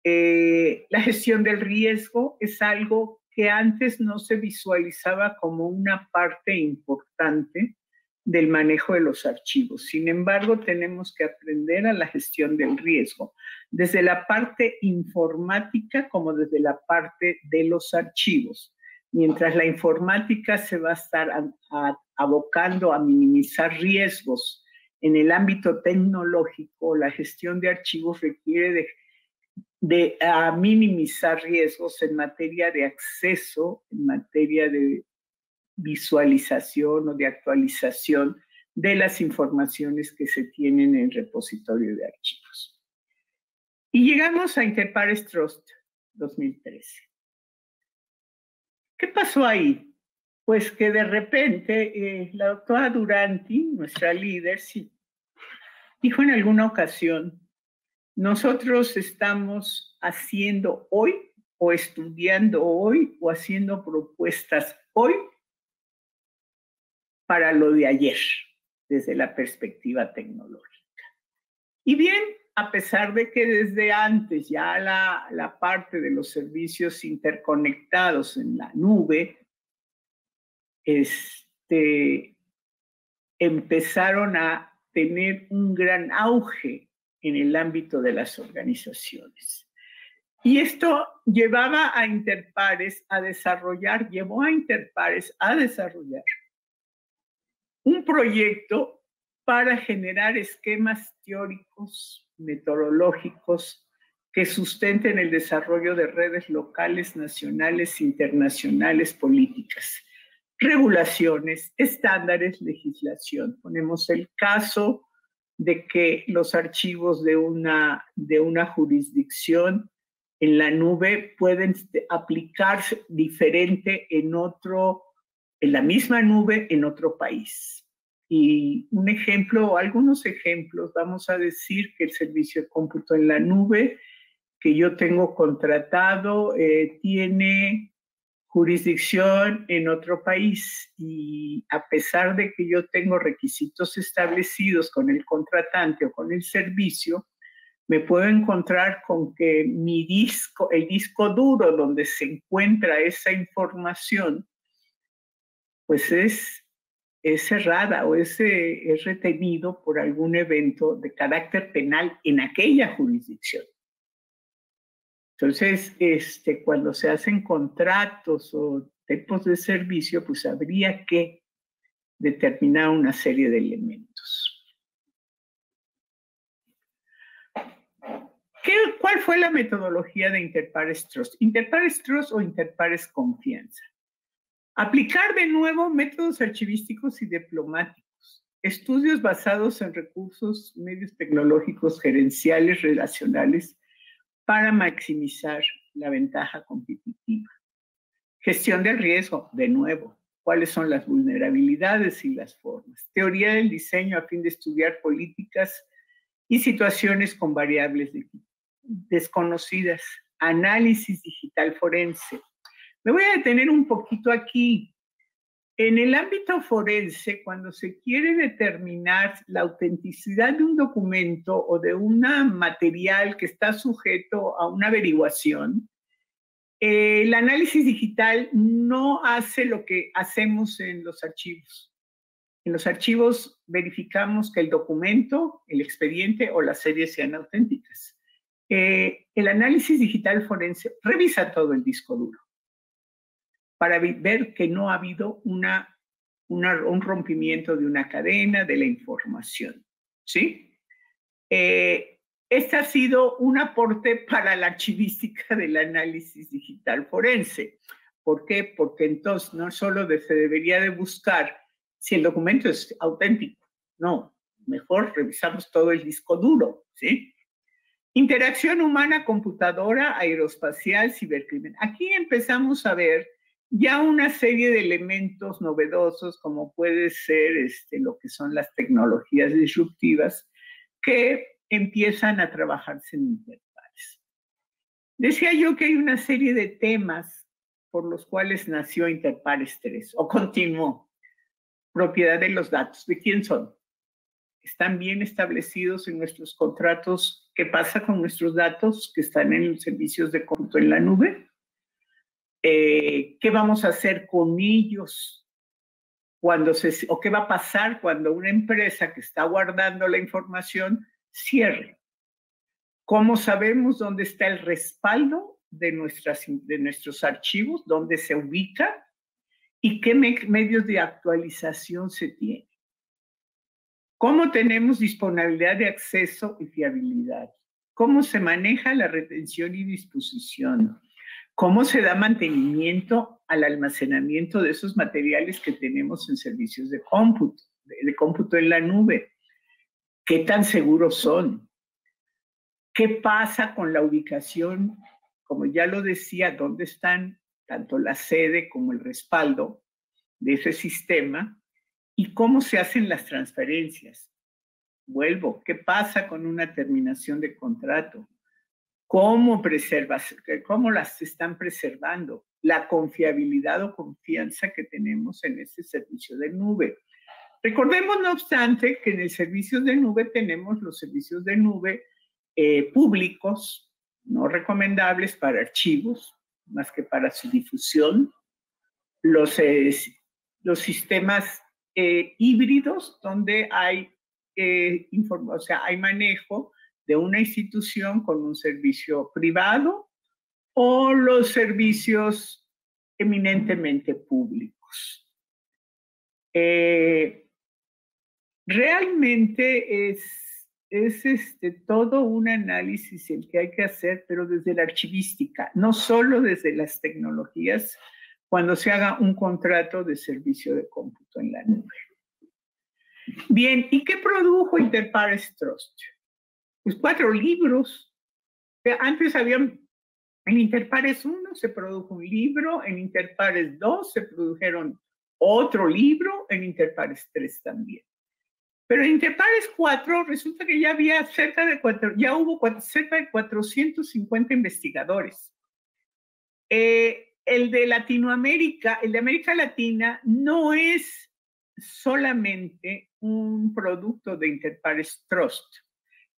La gestión del riesgo es algo que antes no se visualizaba como una parte importante del manejo de los archivos. Sin embargo, tenemos que aprender a la gestión del riesgo, desde la parte informática como desde la parte de los archivos. Mientras la informática se va a estar abocando a minimizar riesgos en el ámbito tecnológico, la gestión de archivos requiere de minimizar riesgos en materia de acceso, en materia de visualización o de actualización de las informaciones que se tienen en el repositorio de archivos. Y llegamos a Interpares Trust 2013. ¿Qué pasó ahí? Pues que de repente la doctora Duranti, nuestra líder, sí, dijo en alguna ocasión, nosotros estamos haciendo hoy o estudiando hoy o haciendo propuestas hoy para lo de ayer, desde la perspectiva tecnológica. Y bien, a pesar de que desde antes ya la parte de los servicios interconectados en la nube empezaron a tener un gran auge en el ámbito de las organizaciones. Y esto llevaba a Interpares a desarrollar, llevó a Interpares a desarrollar un proyecto para generar esquemas teóricos, metodológicos, que sustenten el desarrollo de redes locales, nacionales, internacionales, políticas, regulaciones, estándares, legislación. Ponemos el caso de que los archivos de una jurisdicción en la nube pueden aplicarse diferente en la misma nube en otro país. Y un ejemplo, o algunos ejemplos, vamos a decir que el servicio de cómputo en la nube que yo tengo contratado tiene jurisdicción en otro país, y a pesar de que yo tengo requisitos establecidos con el contratante o con el servicio, me puedo encontrar con que el disco duro donde se encuentra esa información, pues es cerrada o es retenido por algún evento de carácter penal en aquella jurisdicción. Entonces, cuando se hacen contratos o tipos de servicio, pues habría que determinar una serie de elementos. ¿Cuál fue la metodología de Interpares Trust? Interpares Trust o Interpares Confianza. Aplicar de nuevo métodos archivísticos y diplomáticos, estudios basados en recursos, medios tecnológicos, gerenciales, relacionales, para maximizar la ventaja competitiva. Gestión del riesgo, de nuevo, cuáles son las vulnerabilidades y las formas. Teoría del diseño a fin de estudiar políticas y situaciones con variables desconocidas. Análisis digital forense. Me voy a detener un poquito aquí. En el ámbito forense, cuando se quiere determinar la autenticidad de un documento o de un material que está sujeto a una averiguación, el análisis digital no hace lo que hacemos en los archivos. En los archivos verificamos que el documento, el expediente o la serie sean auténticas. El análisis digital forense revisa todo el disco duro para ver que no ha habido un rompimiento de una cadena de la información, ¿sí? Este ha sido un aporte para la archivística del análisis digital forense. ¿Por qué? Porque entonces no solo se debería de buscar si el documento es auténtico, no, mejor revisamos todo el disco duro, ¿sí? Interacción humana-computadora, aeroespacial, cibercrimen. Aquí empezamos a ver ya una serie de elementos novedosos, como puede ser lo que son las tecnologías disruptivas, que empiezan a trabajarse en Interpares. Decía yo que hay una serie de temas por los cuales nació Interpares 3, o continuó. Propiedad de los datos. ¿De quién son? ¿Están bien establecidos en nuestros contratos? ¿Qué pasa con nuestros datos que están en los servicios de cómputo en la nube? ¿Qué vamos a hacer con ellos o qué va a pasar cuando una empresa que está guardando la información cierre. ¿Cómo sabemos dónde está el respaldo de nuestros archivos, dónde se ubica y qué medios de actualización se tienen? ¿Cómo tenemos disponibilidad de acceso y fiabilidad? ¿Cómo se maneja la retención y disposición? ¿Cómo se da mantenimiento al almacenamiento de esos materiales que tenemos en servicios de cómputo en la nube? ¿Qué tan seguros son? ¿Qué pasa con la ubicación? Como ya lo decía, ¿dónde están tanto la sede como el respaldo de ese sistema? ¿Y cómo se hacen las transferencias? Vuelvo, ¿qué pasa con una terminación de contrato? ¿Cómo las están preservando? La confiabilidad o confianza que tenemos en ese servicio de nube. Recordemos, no obstante, que en el servicio de nube tenemos los servicios de nube públicos, no recomendables para archivos, más que para su difusión. Los sistemas híbridos, donde hay hay manejo de una institución con un servicio privado, o los servicios eminentemente públicos. Realmente es todo un análisis el que hay que hacer, pero desde la archivística, no solo desde las tecnologías, cuando se haga un contrato de servicio de cómputo en la nube. Bien, ¿y qué produjo Interpares Trust? Pues 4 libros. Antes en Interpares 1 se produjo un libro, en Interpares 2 se produjeron otro libro, en Interpares 3 también. Pero en Interpares 4 resulta que ya había hubo cerca de 450 investigadores. El de Latinoamérica, el de América Latina, no es solamente un producto de Interpares Trust.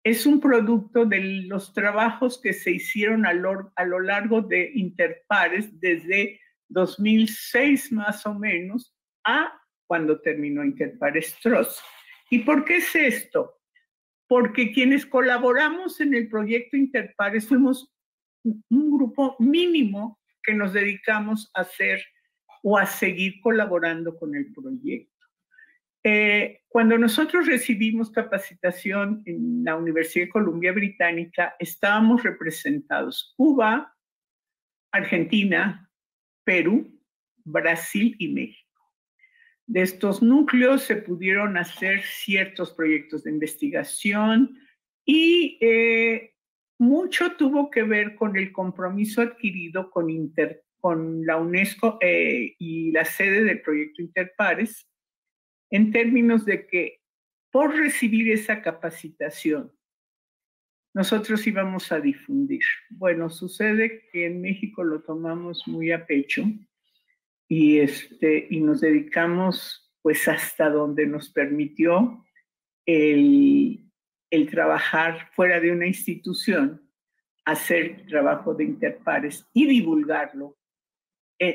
Es un producto de los trabajos que se hicieron a lo largo de Interpares desde 2006 más o menos a cuando terminó Interpares Trust. ¿Y por qué es esto? Porque quienes colaboramos en el proyecto Interpares fuimos un grupo mínimo que nos dedicamos a hacer o a seguir colaborando con el proyecto. Cuando nosotros recibimos capacitación en la Universidad de Columbia Británica, estábamos representados Cuba, Argentina, Perú, Brasil y México. De estos núcleos se pudieron hacer ciertos proyectos de investigación y mucho tuvo que ver con el compromiso adquirido con la UNESCO y la sede del proyecto Interpares, en términos de que por recibir esa capacitación nosotros íbamos a difundir. Bueno, sucede que en México lo tomamos muy a pecho y nos dedicamos pues hasta donde nos permitió el trabajar fuera de una institución, hacer trabajo de Interpares y divulgarlo,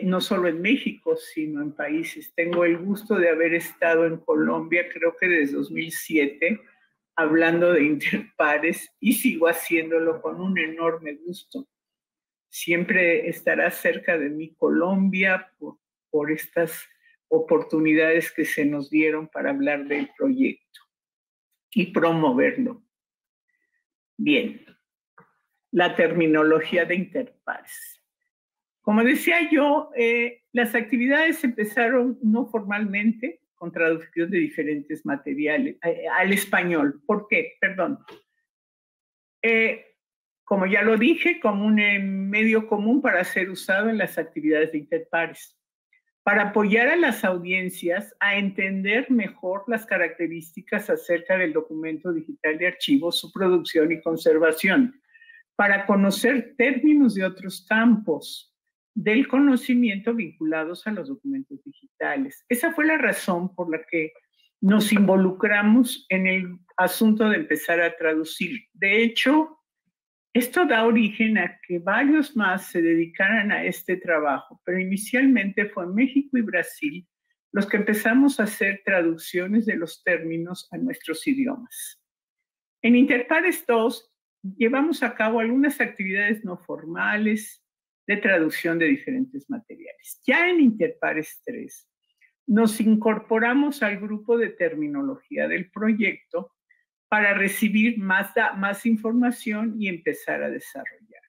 no solo en México, sino en países. Tengo el gusto de haber estado en Colombia, creo que desde 2007, hablando de Interpares, y sigo haciéndolo con un enorme gusto. Siempre estará cerca de mí Colombia por estas oportunidades que se nos dieron para hablar del proyecto y promoverlo. Bien, la terminología de Interpares. Como decía yo, las actividades empezaron no formalmente, con traducción de diferentes materiales al español. ¿Por qué? Perdón. Como ya lo dije, como un medio común para ser usado en las actividades de Interpares, para apoyar a las audiencias a entender mejor las características acerca del documento digital de archivos, su producción y conservación, para conocer términos de otros campos del conocimiento vinculados a los documentos digitales. Esa fue la razón por la que nos involucramos en el asunto de empezar a traducir. De hecho, esto da origen a que varios más se dedicaran a este trabajo, pero inicialmente fue México y Brasil los que empezamos a hacer traducciones de los términos a nuestros idiomas. En Interpares 2 llevamos a cabo algunas actividades no formales de traducción de diferentes materiales. Ya en Interpares 3 nos incorporamos al grupo de terminología del proyecto para recibir más información y empezar a desarrollarla.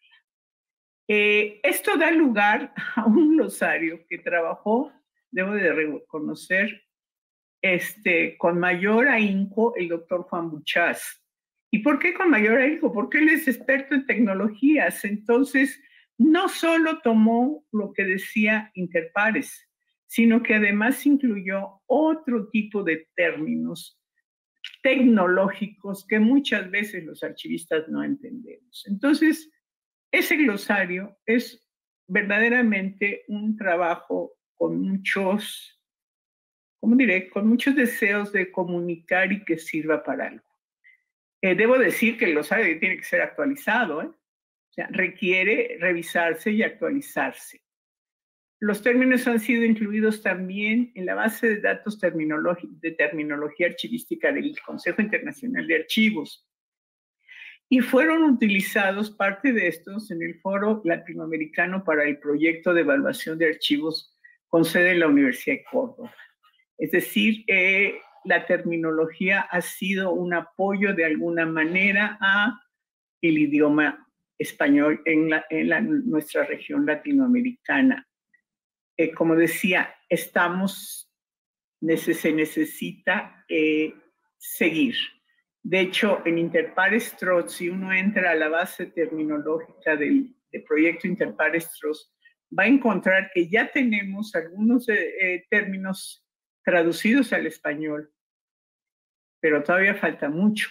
Esto da lugar a un glosario que trabajó, debo de reconocer, con mayor ahínco el doctor Juan Buchás. ¿Y por qué con mayor ahínco? Porque él es experto en tecnologías. Entonces, no solo tomó lo que decía Interpares, sino que además incluyó otro tipo de términos tecnológicos que muchas veces los archivistas no entendemos. Entonces, ese glosario es verdaderamente un trabajo con muchos, ¿cómo diré? Con muchos deseos de comunicar y que sirva para algo. Debo decir que el glosario tiene que ser actualizado, ¿eh? O sea, requiere revisarse y actualizarse. Los términos han sido incluidos también en la base de datos de terminología archivística del Consejo Internacional de Archivos y fueron utilizados parte de estos en el Foro Latinoamericano para el Proyecto de Evaluación de Archivos con sede en la Universidad de Córdoba. Es decir, la terminología ha sido un apoyo de alguna manera a el idioma español en nuestra región latinoamericana. Como decía, se necesita seguir. De hecho, en Interpares TROS, si uno entra a la base terminológica del proyecto Interpares TROS, va a encontrar que ya tenemos algunos términos traducidos al español, pero todavía falta mucho.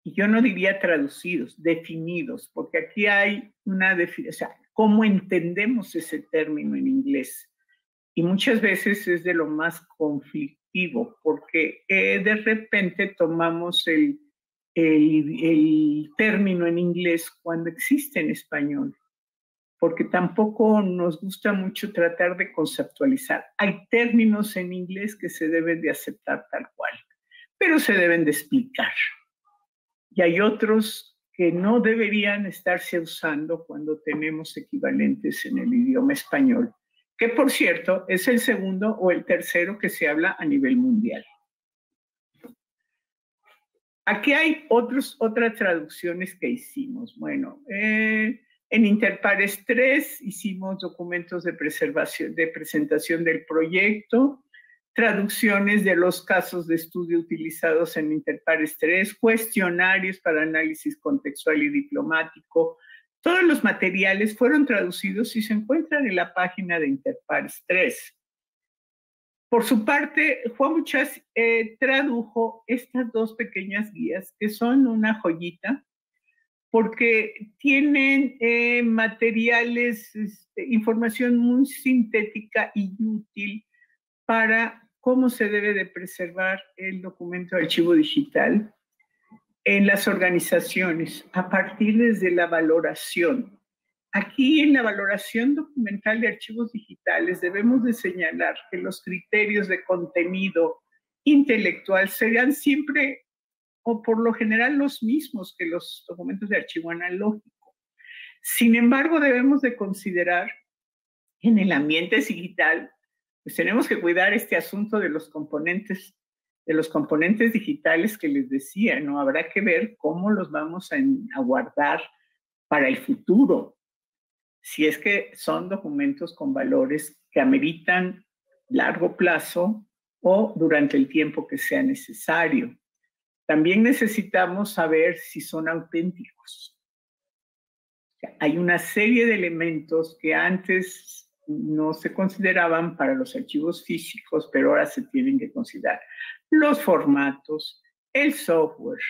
Y yo no diría traducidos, definidos, porque aquí hay una definición, o sea, cómo entendemos ese término en inglés. Y muchas veces es de lo más conflictivo, porque de repente tomamos el término en inglés cuando existe en español, porque tampoco nos gusta mucho tratar de conceptualizar. Hay términos en inglés que se deben de aceptar tal cual, pero se deben de explicar. Y hay otros que no deberían estarse usando cuando tenemos equivalentes en el idioma español, que por cierto es el segundo o el tercero que se habla a nivel mundial. Aquí hay otras traducciones que hicimos. Bueno, en Interpares 3 hicimos documentos de presentación del proyecto, traducciones de los casos de estudio utilizados en Interpares 3, cuestionarios para análisis contextual y diplomático. Todos los materiales fueron traducidos y se encuentran en la página de Interpares 3. Por su parte, Juan Buchás tradujo estas dos pequeñas guías que son una joyita porque tienen materiales, información muy sintética y útil para cómo se debe de preservar el documento de archivo digital en las organizaciones a partir desde la valoración. Aquí en la valoración documental de archivos digitales debemos de señalar que los criterios de contenido intelectual serán siempre o por lo general los mismos que los documentos de archivo analógico. Sin embargo, debemos de considerar en el ambiente digital, pues tenemos que cuidar este asunto de los componentes digitales que les decía, ¿no? Habrá que ver cómo los vamos a guardar para el futuro, si es que son documentos con valores que ameritan largo plazo o durante el tiempo que sea necesario. También necesitamos saber si son auténticos. Hay una serie de elementos que antes no se consideraban para los archivos físicos, pero ahora se tienen que considerar. Los formatos, el software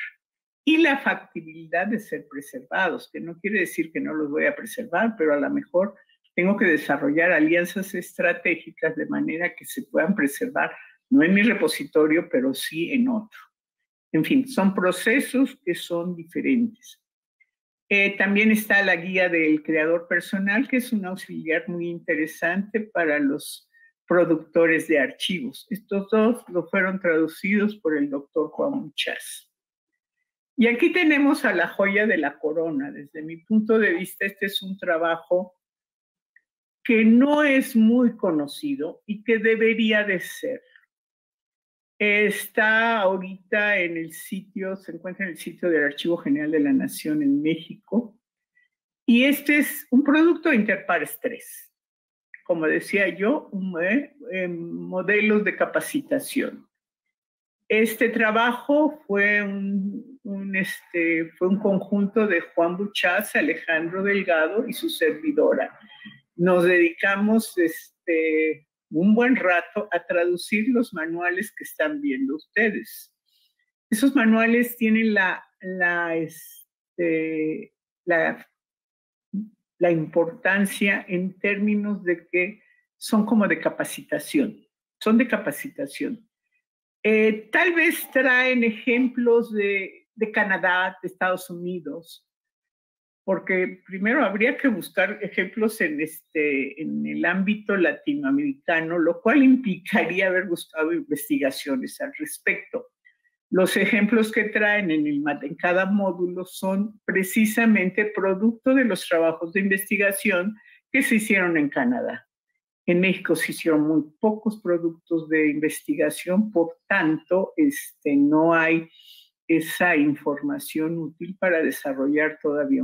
y la factibilidad de ser preservados, que no quiere decir que no los voy a preservar, pero a lo mejor tengo que desarrollar alianzas estratégicas de manera que se puedan preservar, no en mi repositorio, pero sí en otro. En fin, son procesos que son diferentes. También está la guía del creador personal, que es un auxiliar muy interesante para los productores de archivos. Estos dos lo fueron traducidos por el doctor Juan Buchás. Y aquí tenemos a la joya de la corona. Desde mi punto de vista, este es un trabajo que no es muy conocido y que debería de ser. Está ahorita en el sitio, se encuentra en el sitio del Archivo General de la Nación en México. Y este es un producto de Interpares 3. Como decía yo, modelos de capacitación. Este trabajo fue un conjunto de Juan Buchás, Alejandro Delgado y su servidora. Nos dedicamos un buen rato a traducir los manuales que están viendo ustedes. Esos manuales tienen la importancia en términos de que son como de capacitación, son de capacitación. Tal vez traen ejemplos de Canadá, de Estados Unidos, porque primero habría que buscar ejemplos en el ámbito latinoamericano, lo cual implicaría haber buscado investigaciones al respecto. Los ejemplos que traen en cada módulo son precisamente producto de los trabajos de investigación que se hicieron en Canadá. En México se hicieron muy pocos productos de investigación, por tanto, no hay esa información útil para desarrollar todavía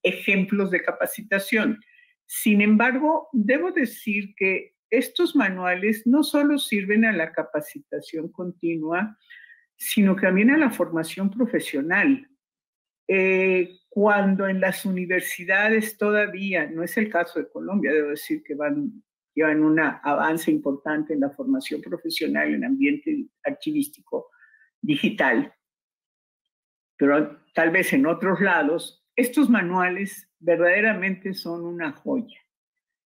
ejemplos de capacitación. Sin embargo, debo decir que estos manuales no solo sirven a la capacitación continua, sino también a la formación profesional. Cuando en las universidades todavía, no es el caso de Colombia, debo decir que llevan un avance importante en la formación profesional en ambiente archivístico digital, pero tal vez en otros lados, estos manuales verdaderamente son una joya.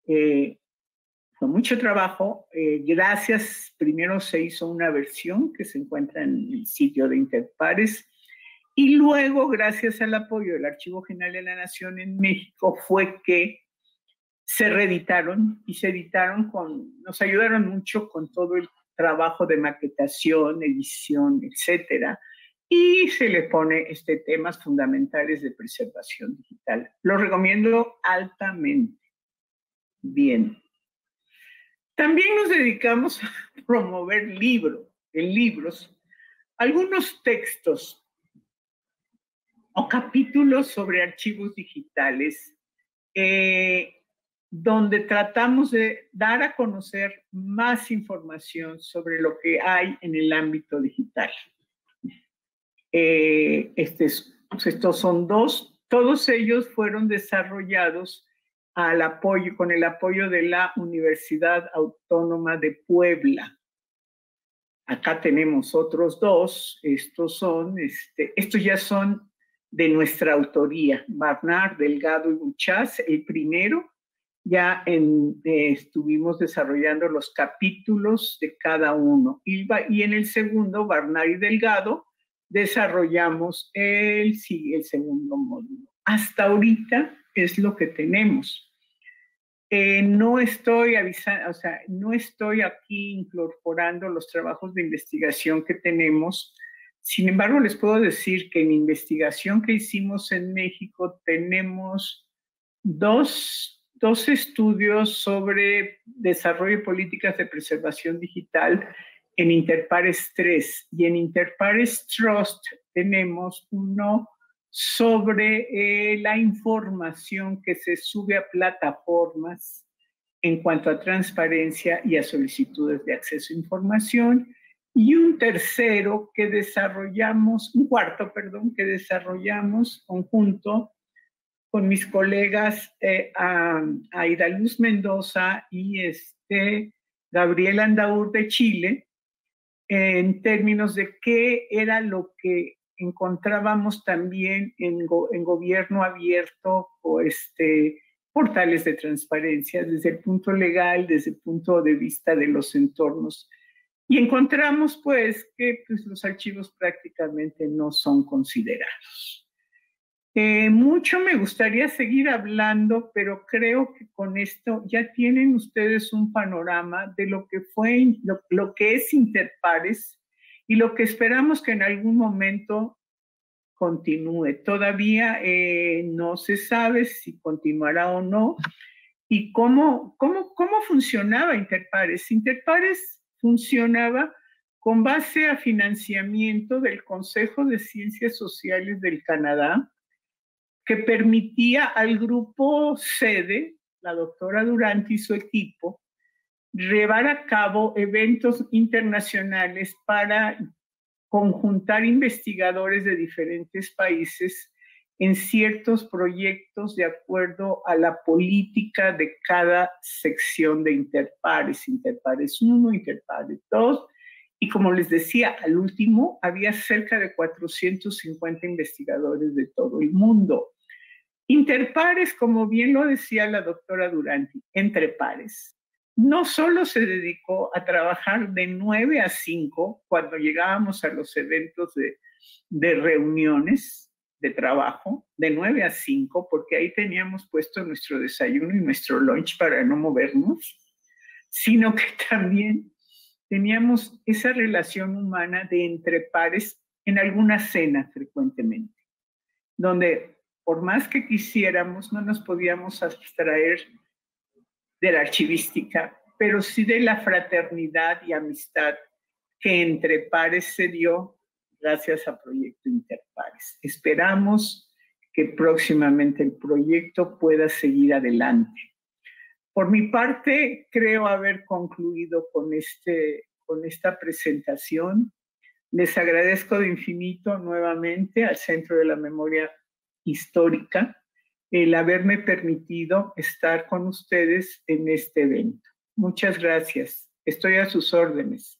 Fue mucho trabajo. Gracias, primero se hizo una versión que se encuentra en el sitio de Interpares, y luego, gracias al apoyo del Archivo General de la Nación en México, fue que se reeditaron y se editaron nos ayudaron mucho con todo el trabajo de maquetación, edición, etcétera, y se le pone temas fundamentales de preservación digital. Lo recomiendo altamente. Bien. También nos dedicamos a promover libros, algunos textos o capítulos sobre archivos digitales, donde tratamos de dar a conocer más información sobre lo que hay en el ámbito digital. Estos son dos, todos ellos fueron desarrollados con el apoyo de la Universidad Autónoma de Puebla. Acá tenemos otros dos, estos ya son de nuestra autoría, Barnard, Delgado y Buchás. El primero, ya estuvimos desarrollando los capítulos de cada uno. Y en el segundo, Barnard y Delgado, desarrollamos el segundo módulo. Hasta ahorita es lo que tenemos. No estoy no estoy aquí incorporando los trabajos de investigación que tenemos. Sin embargo, les puedo decir que en investigación que hicimos en México tenemos dos estudios sobre desarrollo de políticas de preservación digital en Interpares 3, y en Interpares Trust tenemos uno sobre la información que se sube a plataformas en cuanto a transparencia y a solicitudes de acceso a información, y un cuarto, que desarrollamos conjunto con mis colegas Aida Luz Mendoza y Gabriel Andaur de Chile, en términos de qué era lo que encontrábamos también en gobierno abierto o portales de transparencia desde el punto legal, desde el punto de vista de los entornos. Y encontramos que los archivos prácticamente no son considerados. Mucho me gustaría seguir hablando, pero creo que con esto ya tienen ustedes un panorama de lo que fue, lo que es Interpares y lo que esperamos que en algún momento continúe. Todavía no se sabe si continuará o no. ¿Y cómo funcionaba Interpares? Interpares funcionaba con base a financiamiento del Consejo de Ciencias Sociales del Canadá, que permitía al grupo sede, la doctora Duranty y su equipo, llevar a cabo eventos internacionales para conjuntar investigadores de diferentes países en ciertos proyectos de acuerdo a la política de cada sección de Interpares, Interpares 1, Interpares 2, y como les decía, al último había cerca de 450 investigadores de todo el mundo. Interpares, como bien lo decía la doctora Duranty, entre pares. No solo se dedicó a trabajar de 9 a 5 cuando llegábamos a los eventos de reuniones de trabajo, de 9 a 5, porque ahí teníamos puesto nuestro desayuno y nuestro lunch para no movernos, sino que también teníamos esa relación humana de entre pares en alguna cena frecuentemente, donde por más que quisiéramos, no nos podíamos abstraer de la archivística, pero sí de la fraternidad y amistad que entre pares se dio gracias a Proyecto Interpares. Esperamos que próximamente el proyecto pueda seguir adelante. Por mi parte, creo haber concluido con esta presentación. Les agradezco de infinito nuevamente al Centro de la Memoria Histórica el haberme permitido estar con ustedes en este evento. Muchas gracias. Estoy a sus órdenes.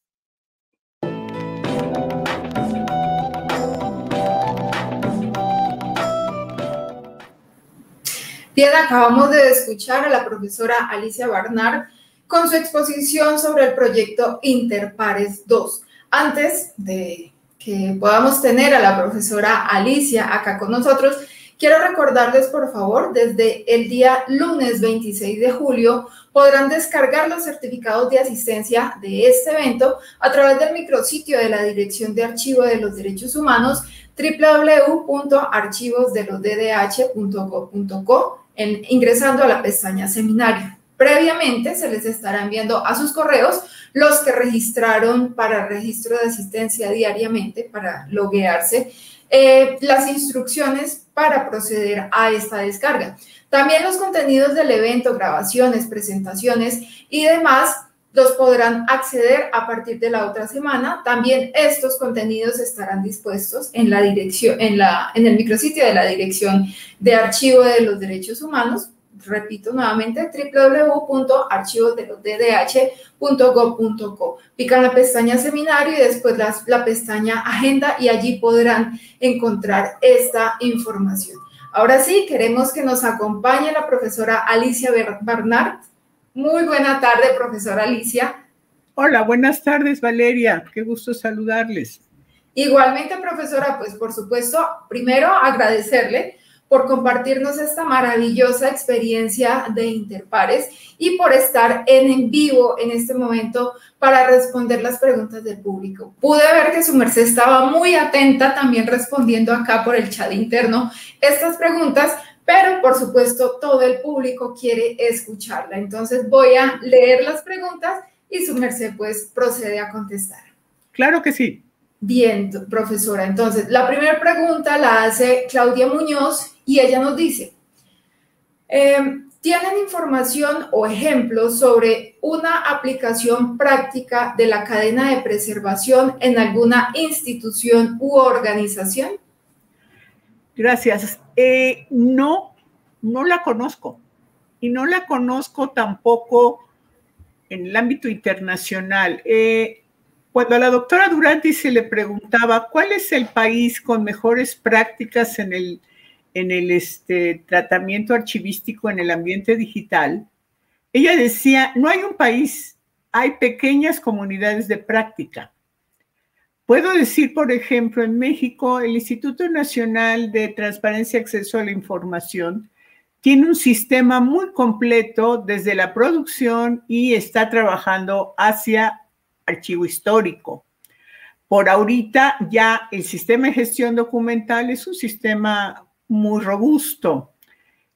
Bien, acabamos de escuchar a la profesora Alicia Barnard con su exposición sobre el proyecto Interpares 2. Antes de que podamos tener a la profesora Alicia acá con nosotros, quiero recordarles, por favor, desde el día lunes 26 de julio podrán descargar los certificados de asistencia de este evento a través del micrositio de la Dirección de Archivo de los Derechos Humanos, www.archivosdelosddh.gov.co, ingresando a la pestaña Seminario. Previamente se les estará enviando a sus correos los que registraron para registro de asistencia diariamente, para loguearse, las instrucciones para proceder a esta descarga. También los contenidos del evento, grabaciones, presentaciones y demás, los podrán acceder a partir de la otra semana. También estos contenidos estarán dispuestos en la dirección, en el micrositio de la Dirección de Archivo de los Derechos Humanos. Repito nuevamente, www.archivosdelosddh.gov.co. Pican la pestaña Seminario y después la pestaña Agenda y allí podrán encontrar esta información. Ahora sí, queremos que nos acompañe la profesora Alicia Barnard. Muy buena tarde, profesora Alicia. Hola, buenas tardes, Valeria. Qué gusto saludarles. Igualmente, profesora, pues por supuesto, primero agradecerle por compartirnos esta maravillosa experiencia de Interpares y por estar en vivo en este momento para responder las preguntas del público. Pude ver que su merced estaba muy atenta también respondiendo acá por el chat interno estas preguntas, pero por supuesto todo el público quiere escucharla. Entonces voy a leer las preguntas y su merced pues procede a contestar. Claro que sí. Bien, profesora. Entonces, la primera pregunta la hace Claudia Muñoz y ella nos dice, ¿tienen información o ejemplos sobre una aplicación práctica de la cadena de preservación en alguna institución u organización? Gracias. No la conozco. Y no la conozco tampoco en el ámbito internacional. Cuando a la doctora Duranty se le preguntaba cuál es el país con mejores prácticas en el tratamiento archivístico en el ambiente digital, ella decía, no hay un país, hay pequeñas comunidades de práctica. Puedo decir, por ejemplo, en México, el Instituto Nacional de Transparencia y Acceso a la Información tiene un sistema muy completo desde la producción y está trabajando hacia archivo histórico. Por ahorita ya el sistema de gestión documental es un sistema muy robusto.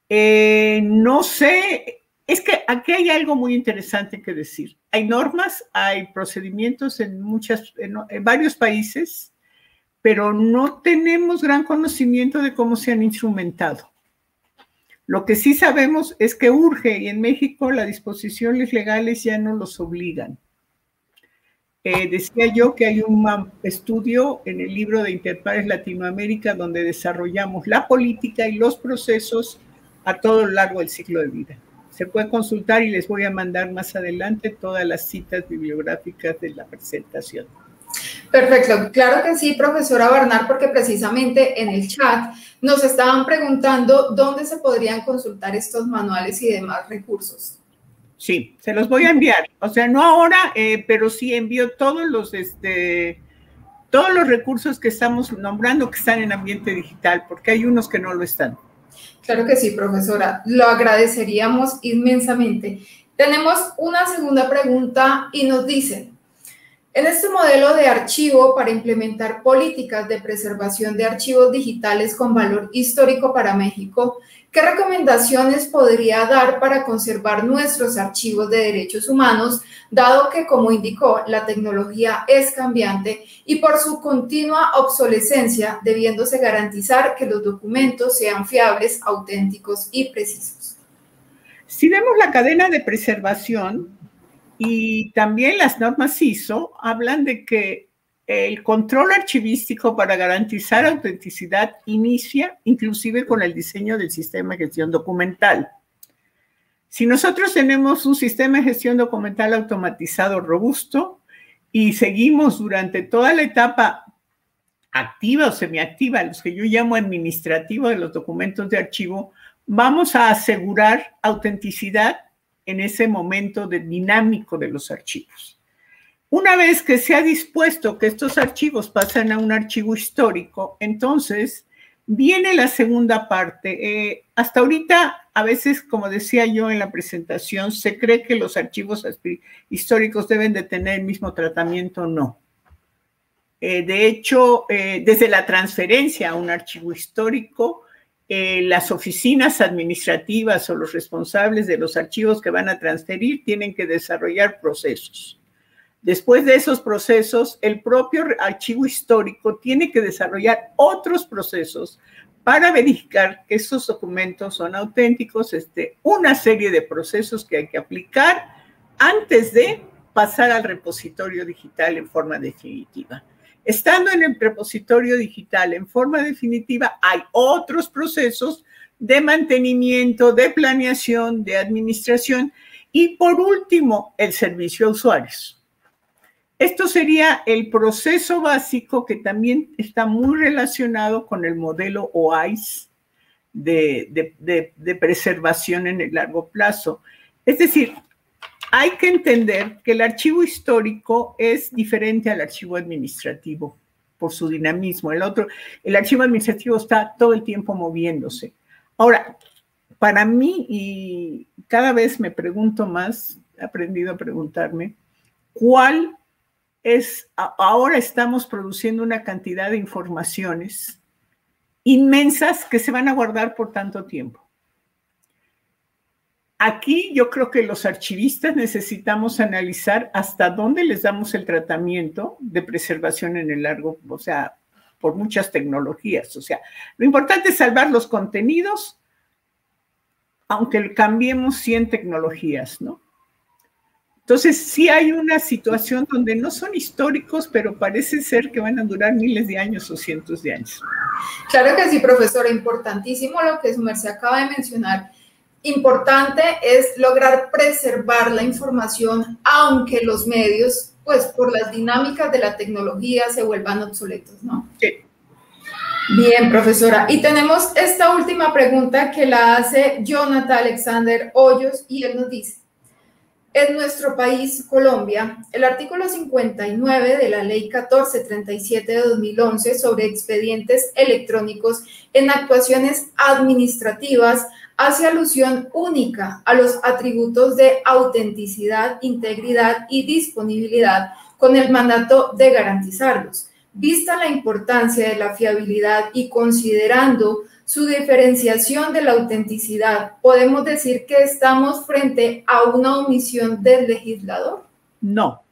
No sé, es que aquí hay algo muy interesante que decir. Hay normas, hay procedimientos en varios países, pero no tenemos gran conocimiento de cómo se han instrumentado. Lo que sí sabemos es que urge, y en México las disposiciones legales ya no los obligan. Decía yo que hay un estudio en el libro de Interpares Latinoamérica donde desarrollamos la política y los procesos a todo lo largo del ciclo de vida. Se puede consultar y les voy a mandar más adelante todas las citas bibliográficas de la presentación. Perfecto, claro que sí, profesora Barnard, porque precisamente en el chat nos estaban preguntando dónde se podrían consultar estos manuales y demás recursos. Sí, se los voy a enviar, o sea, no ahora, pero sí envío todos los recursos que estamos nombrando que están en ambiente digital, porque hay unos que no lo están. Claro que sí, profesora, lo agradeceríamos inmensamente. Tenemos una segunda pregunta y nos dicen, en este modelo de archivo para implementar políticas de preservación de archivos digitales con valor histórico para México, ¿qué recomendaciones podría dar para conservar nuestros archivos de derechos humanos, dado que, como indicó, la tecnología es cambiante y por su continua obsolescencia, debiéndose garantizar que los documentos sean fiables, auténticos y precisos? Si vemos la cadena de preservación, y también las normas ISO hablan de que el control archivístico para garantizar autenticidad inicia inclusive con el diseño del sistema de gestión documental. Si nosotros tenemos un sistema de gestión documental automatizado robusto y seguimos durante toda la etapa activa o semiactiva, los que yo llamo administrativo de los documentos de archivo, vamos a asegurar autenticidad en ese momento dinámico de los archivos. Una vez que se ha dispuesto que estos archivos pasan a un archivo histórico, entonces viene la segunda parte. Hasta ahorita, a veces, como decía yo en la presentación, se cree que los archivos históricos deben de tener el mismo tratamiento. No. De hecho, desde la transferencia a un archivo histórico, las oficinas administrativas o los responsables de los archivos que van a transferir tienen que desarrollar procesos. Después de esos procesos, el propio archivo histórico tiene que desarrollar otros procesos para verificar que esos documentos son auténticos, una serie de procesos que hay que aplicar antes de pasar al repositorio digital en forma definitiva. Estando en el repositorio digital en forma definitiva, hay otros procesos de mantenimiento, de planeación, de administración y, por último, el servicio a usuarios. Esto sería el proceso básico que también está muy relacionado con el modelo OISE de preservación en el largo plazo. Es decir, hay que entender que el archivo histórico es diferente al archivo administrativo por su dinamismo. El archivo administrativo está todo el tiempo moviéndose. Ahora, para mí, y cada vez me pregunto más, he aprendido a preguntarme, ¿cuál es? Ahora estamos produciendo una cantidad de informaciones inmensas que se van a guardar por tanto tiempo. Aquí yo creo que los archivistas necesitamos analizar hasta dónde les damos el tratamiento de preservación en el largo, o sea, por muchas tecnologías. O sea, lo importante es salvar los contenidos, aunque cambiemos 100 tecnologías, ¿no? Entonces, sí hay una situación donde no son históricos, pero parece ser que van a durar miles de años o cientos de años. Claro que sí, profesora, importantísimo lo que su merced acaba de mencionar. Importante es lograr preservar la información, aunque los medios, pues por las dinámicas de la tecnología, se vuelvan obsoletos, ¿no? Sí. Bien, profesora. Y tenemos esta última pregunta que la hace Jonathan Alexander Hoyos y él nos dice, En nuestro país, Colombia, el artículo 59 de la Ley 1437 de 2011 sobre expedientes electrónicos en actuaciones administrativas hace alusión única a los atributos de autenticidad, integridad y disponibilidad con el mandato de garantizarlos. Vista la importancia de la fiabilidad y considerando su diferenciación de la autenticidad, ¿podemos decir que estamos frente a una omisión del legislador? No.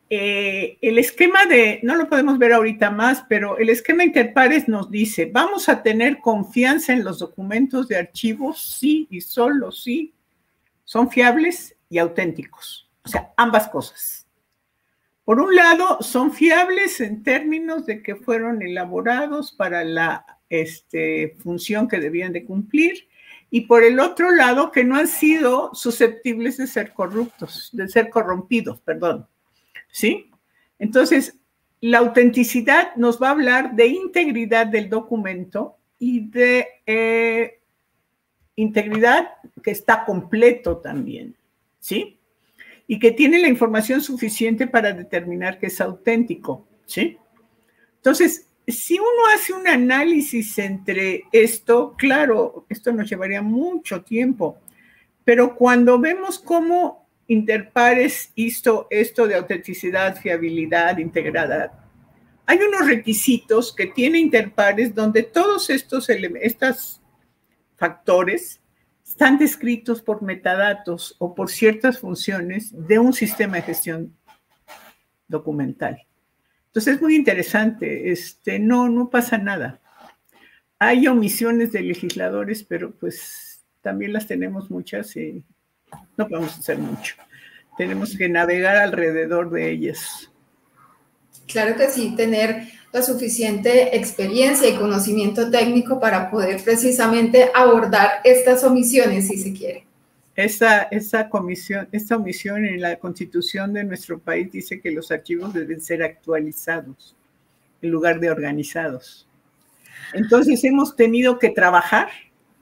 El esquema no lo podemos ver ahorita más, pero el esquema interpares nos dice, vamos a tener confianza en los documentos de archivos, sí y solo sí, son fiables y auténticos. O sea, ambas cosas. Por un lado, son fiables en términos de que fueron elaborados para la función que debían de cumplir, y por el otro lado, que no han sido susceptibles de ser corrompidos, perdón. ¿Sí? Entonces, la autenticidad nos va a hablar de integridad del documento y de integridad que está completo también, ¿sí? Y que tiene la información suficiente para determinar que es auténtico, ¿sí? Entonces, si uno hace un análisis entre esto, claro, esto nos llevaría mucho tiempo, pero cuando vemos cómo Interpares hizo esto de autenticidad, fiabilidad, integridad, hay unos requisitos que tiene Interpares donde todos estos factores están descritos por metadatos o por ciertas funciones de un sistema de gestión documental. Entonces es muy interesante, no pasa nada. Hay omisiones de legisladores, pero pues también las tenemos muchas y no podemos hacer mucho. Tenemos que navegar alrededor de ellas. Claro que sí, tener la suficiente experiencia y conocimiento técnico para poder precisamente abordar estas omisiones, si se quiere. Esta omisión en la Constitución de nuestro país dice que los archivos deben ser actualizados en lugar de organizados. Entonces hemos tenido que trabajar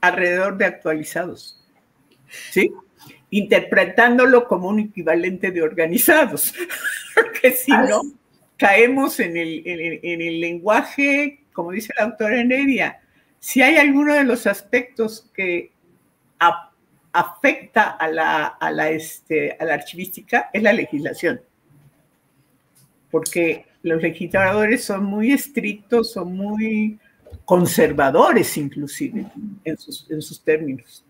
alrededor de actualizados, ¿sí? Interpretándolo como un equivalente de organizados, porque si no, caemos en el lenguaje, como dice la autora Heredia. Si hay alguno de los aspectos que afecta a la archivística, es la legislación. Porque los legisladores son muy estrictos, son muy conservadores inclusive en sus términos.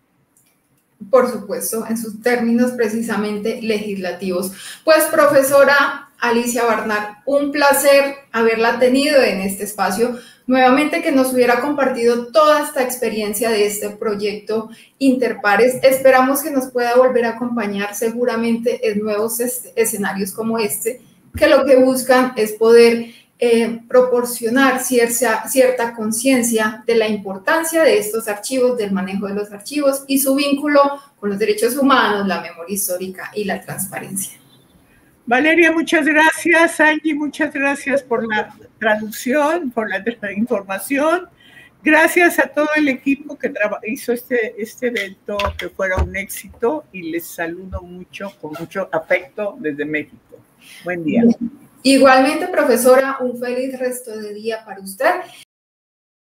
Por supuesto, en sus términos precisamente legislativos. Pues, profesora Alicia Barnard, un placer haberla tenido en este espacio. Nuevamente que nos hubiera compartido toda esta experiencia de este proyecto Interpares. Esperamos que nos pueda volver a acompañar seguramente en nuevos escenarios como este, que lo que buscan es poder proporcionar cierta conciencia de la importancia de estos archivos, del manejo de los archivos y su vínculo con los derechos humanos, la memoria histórica y la transparencia. Valeria, muchas gracias. Angie, muchas gracias por la traducción, por la información. Gracias a todo el equipo que hizo este evento que fuera un éxito y les saludo mucho, con mucho afecto desde México. Buen día. Igualmente, profesora, un feliz resto de día para usted.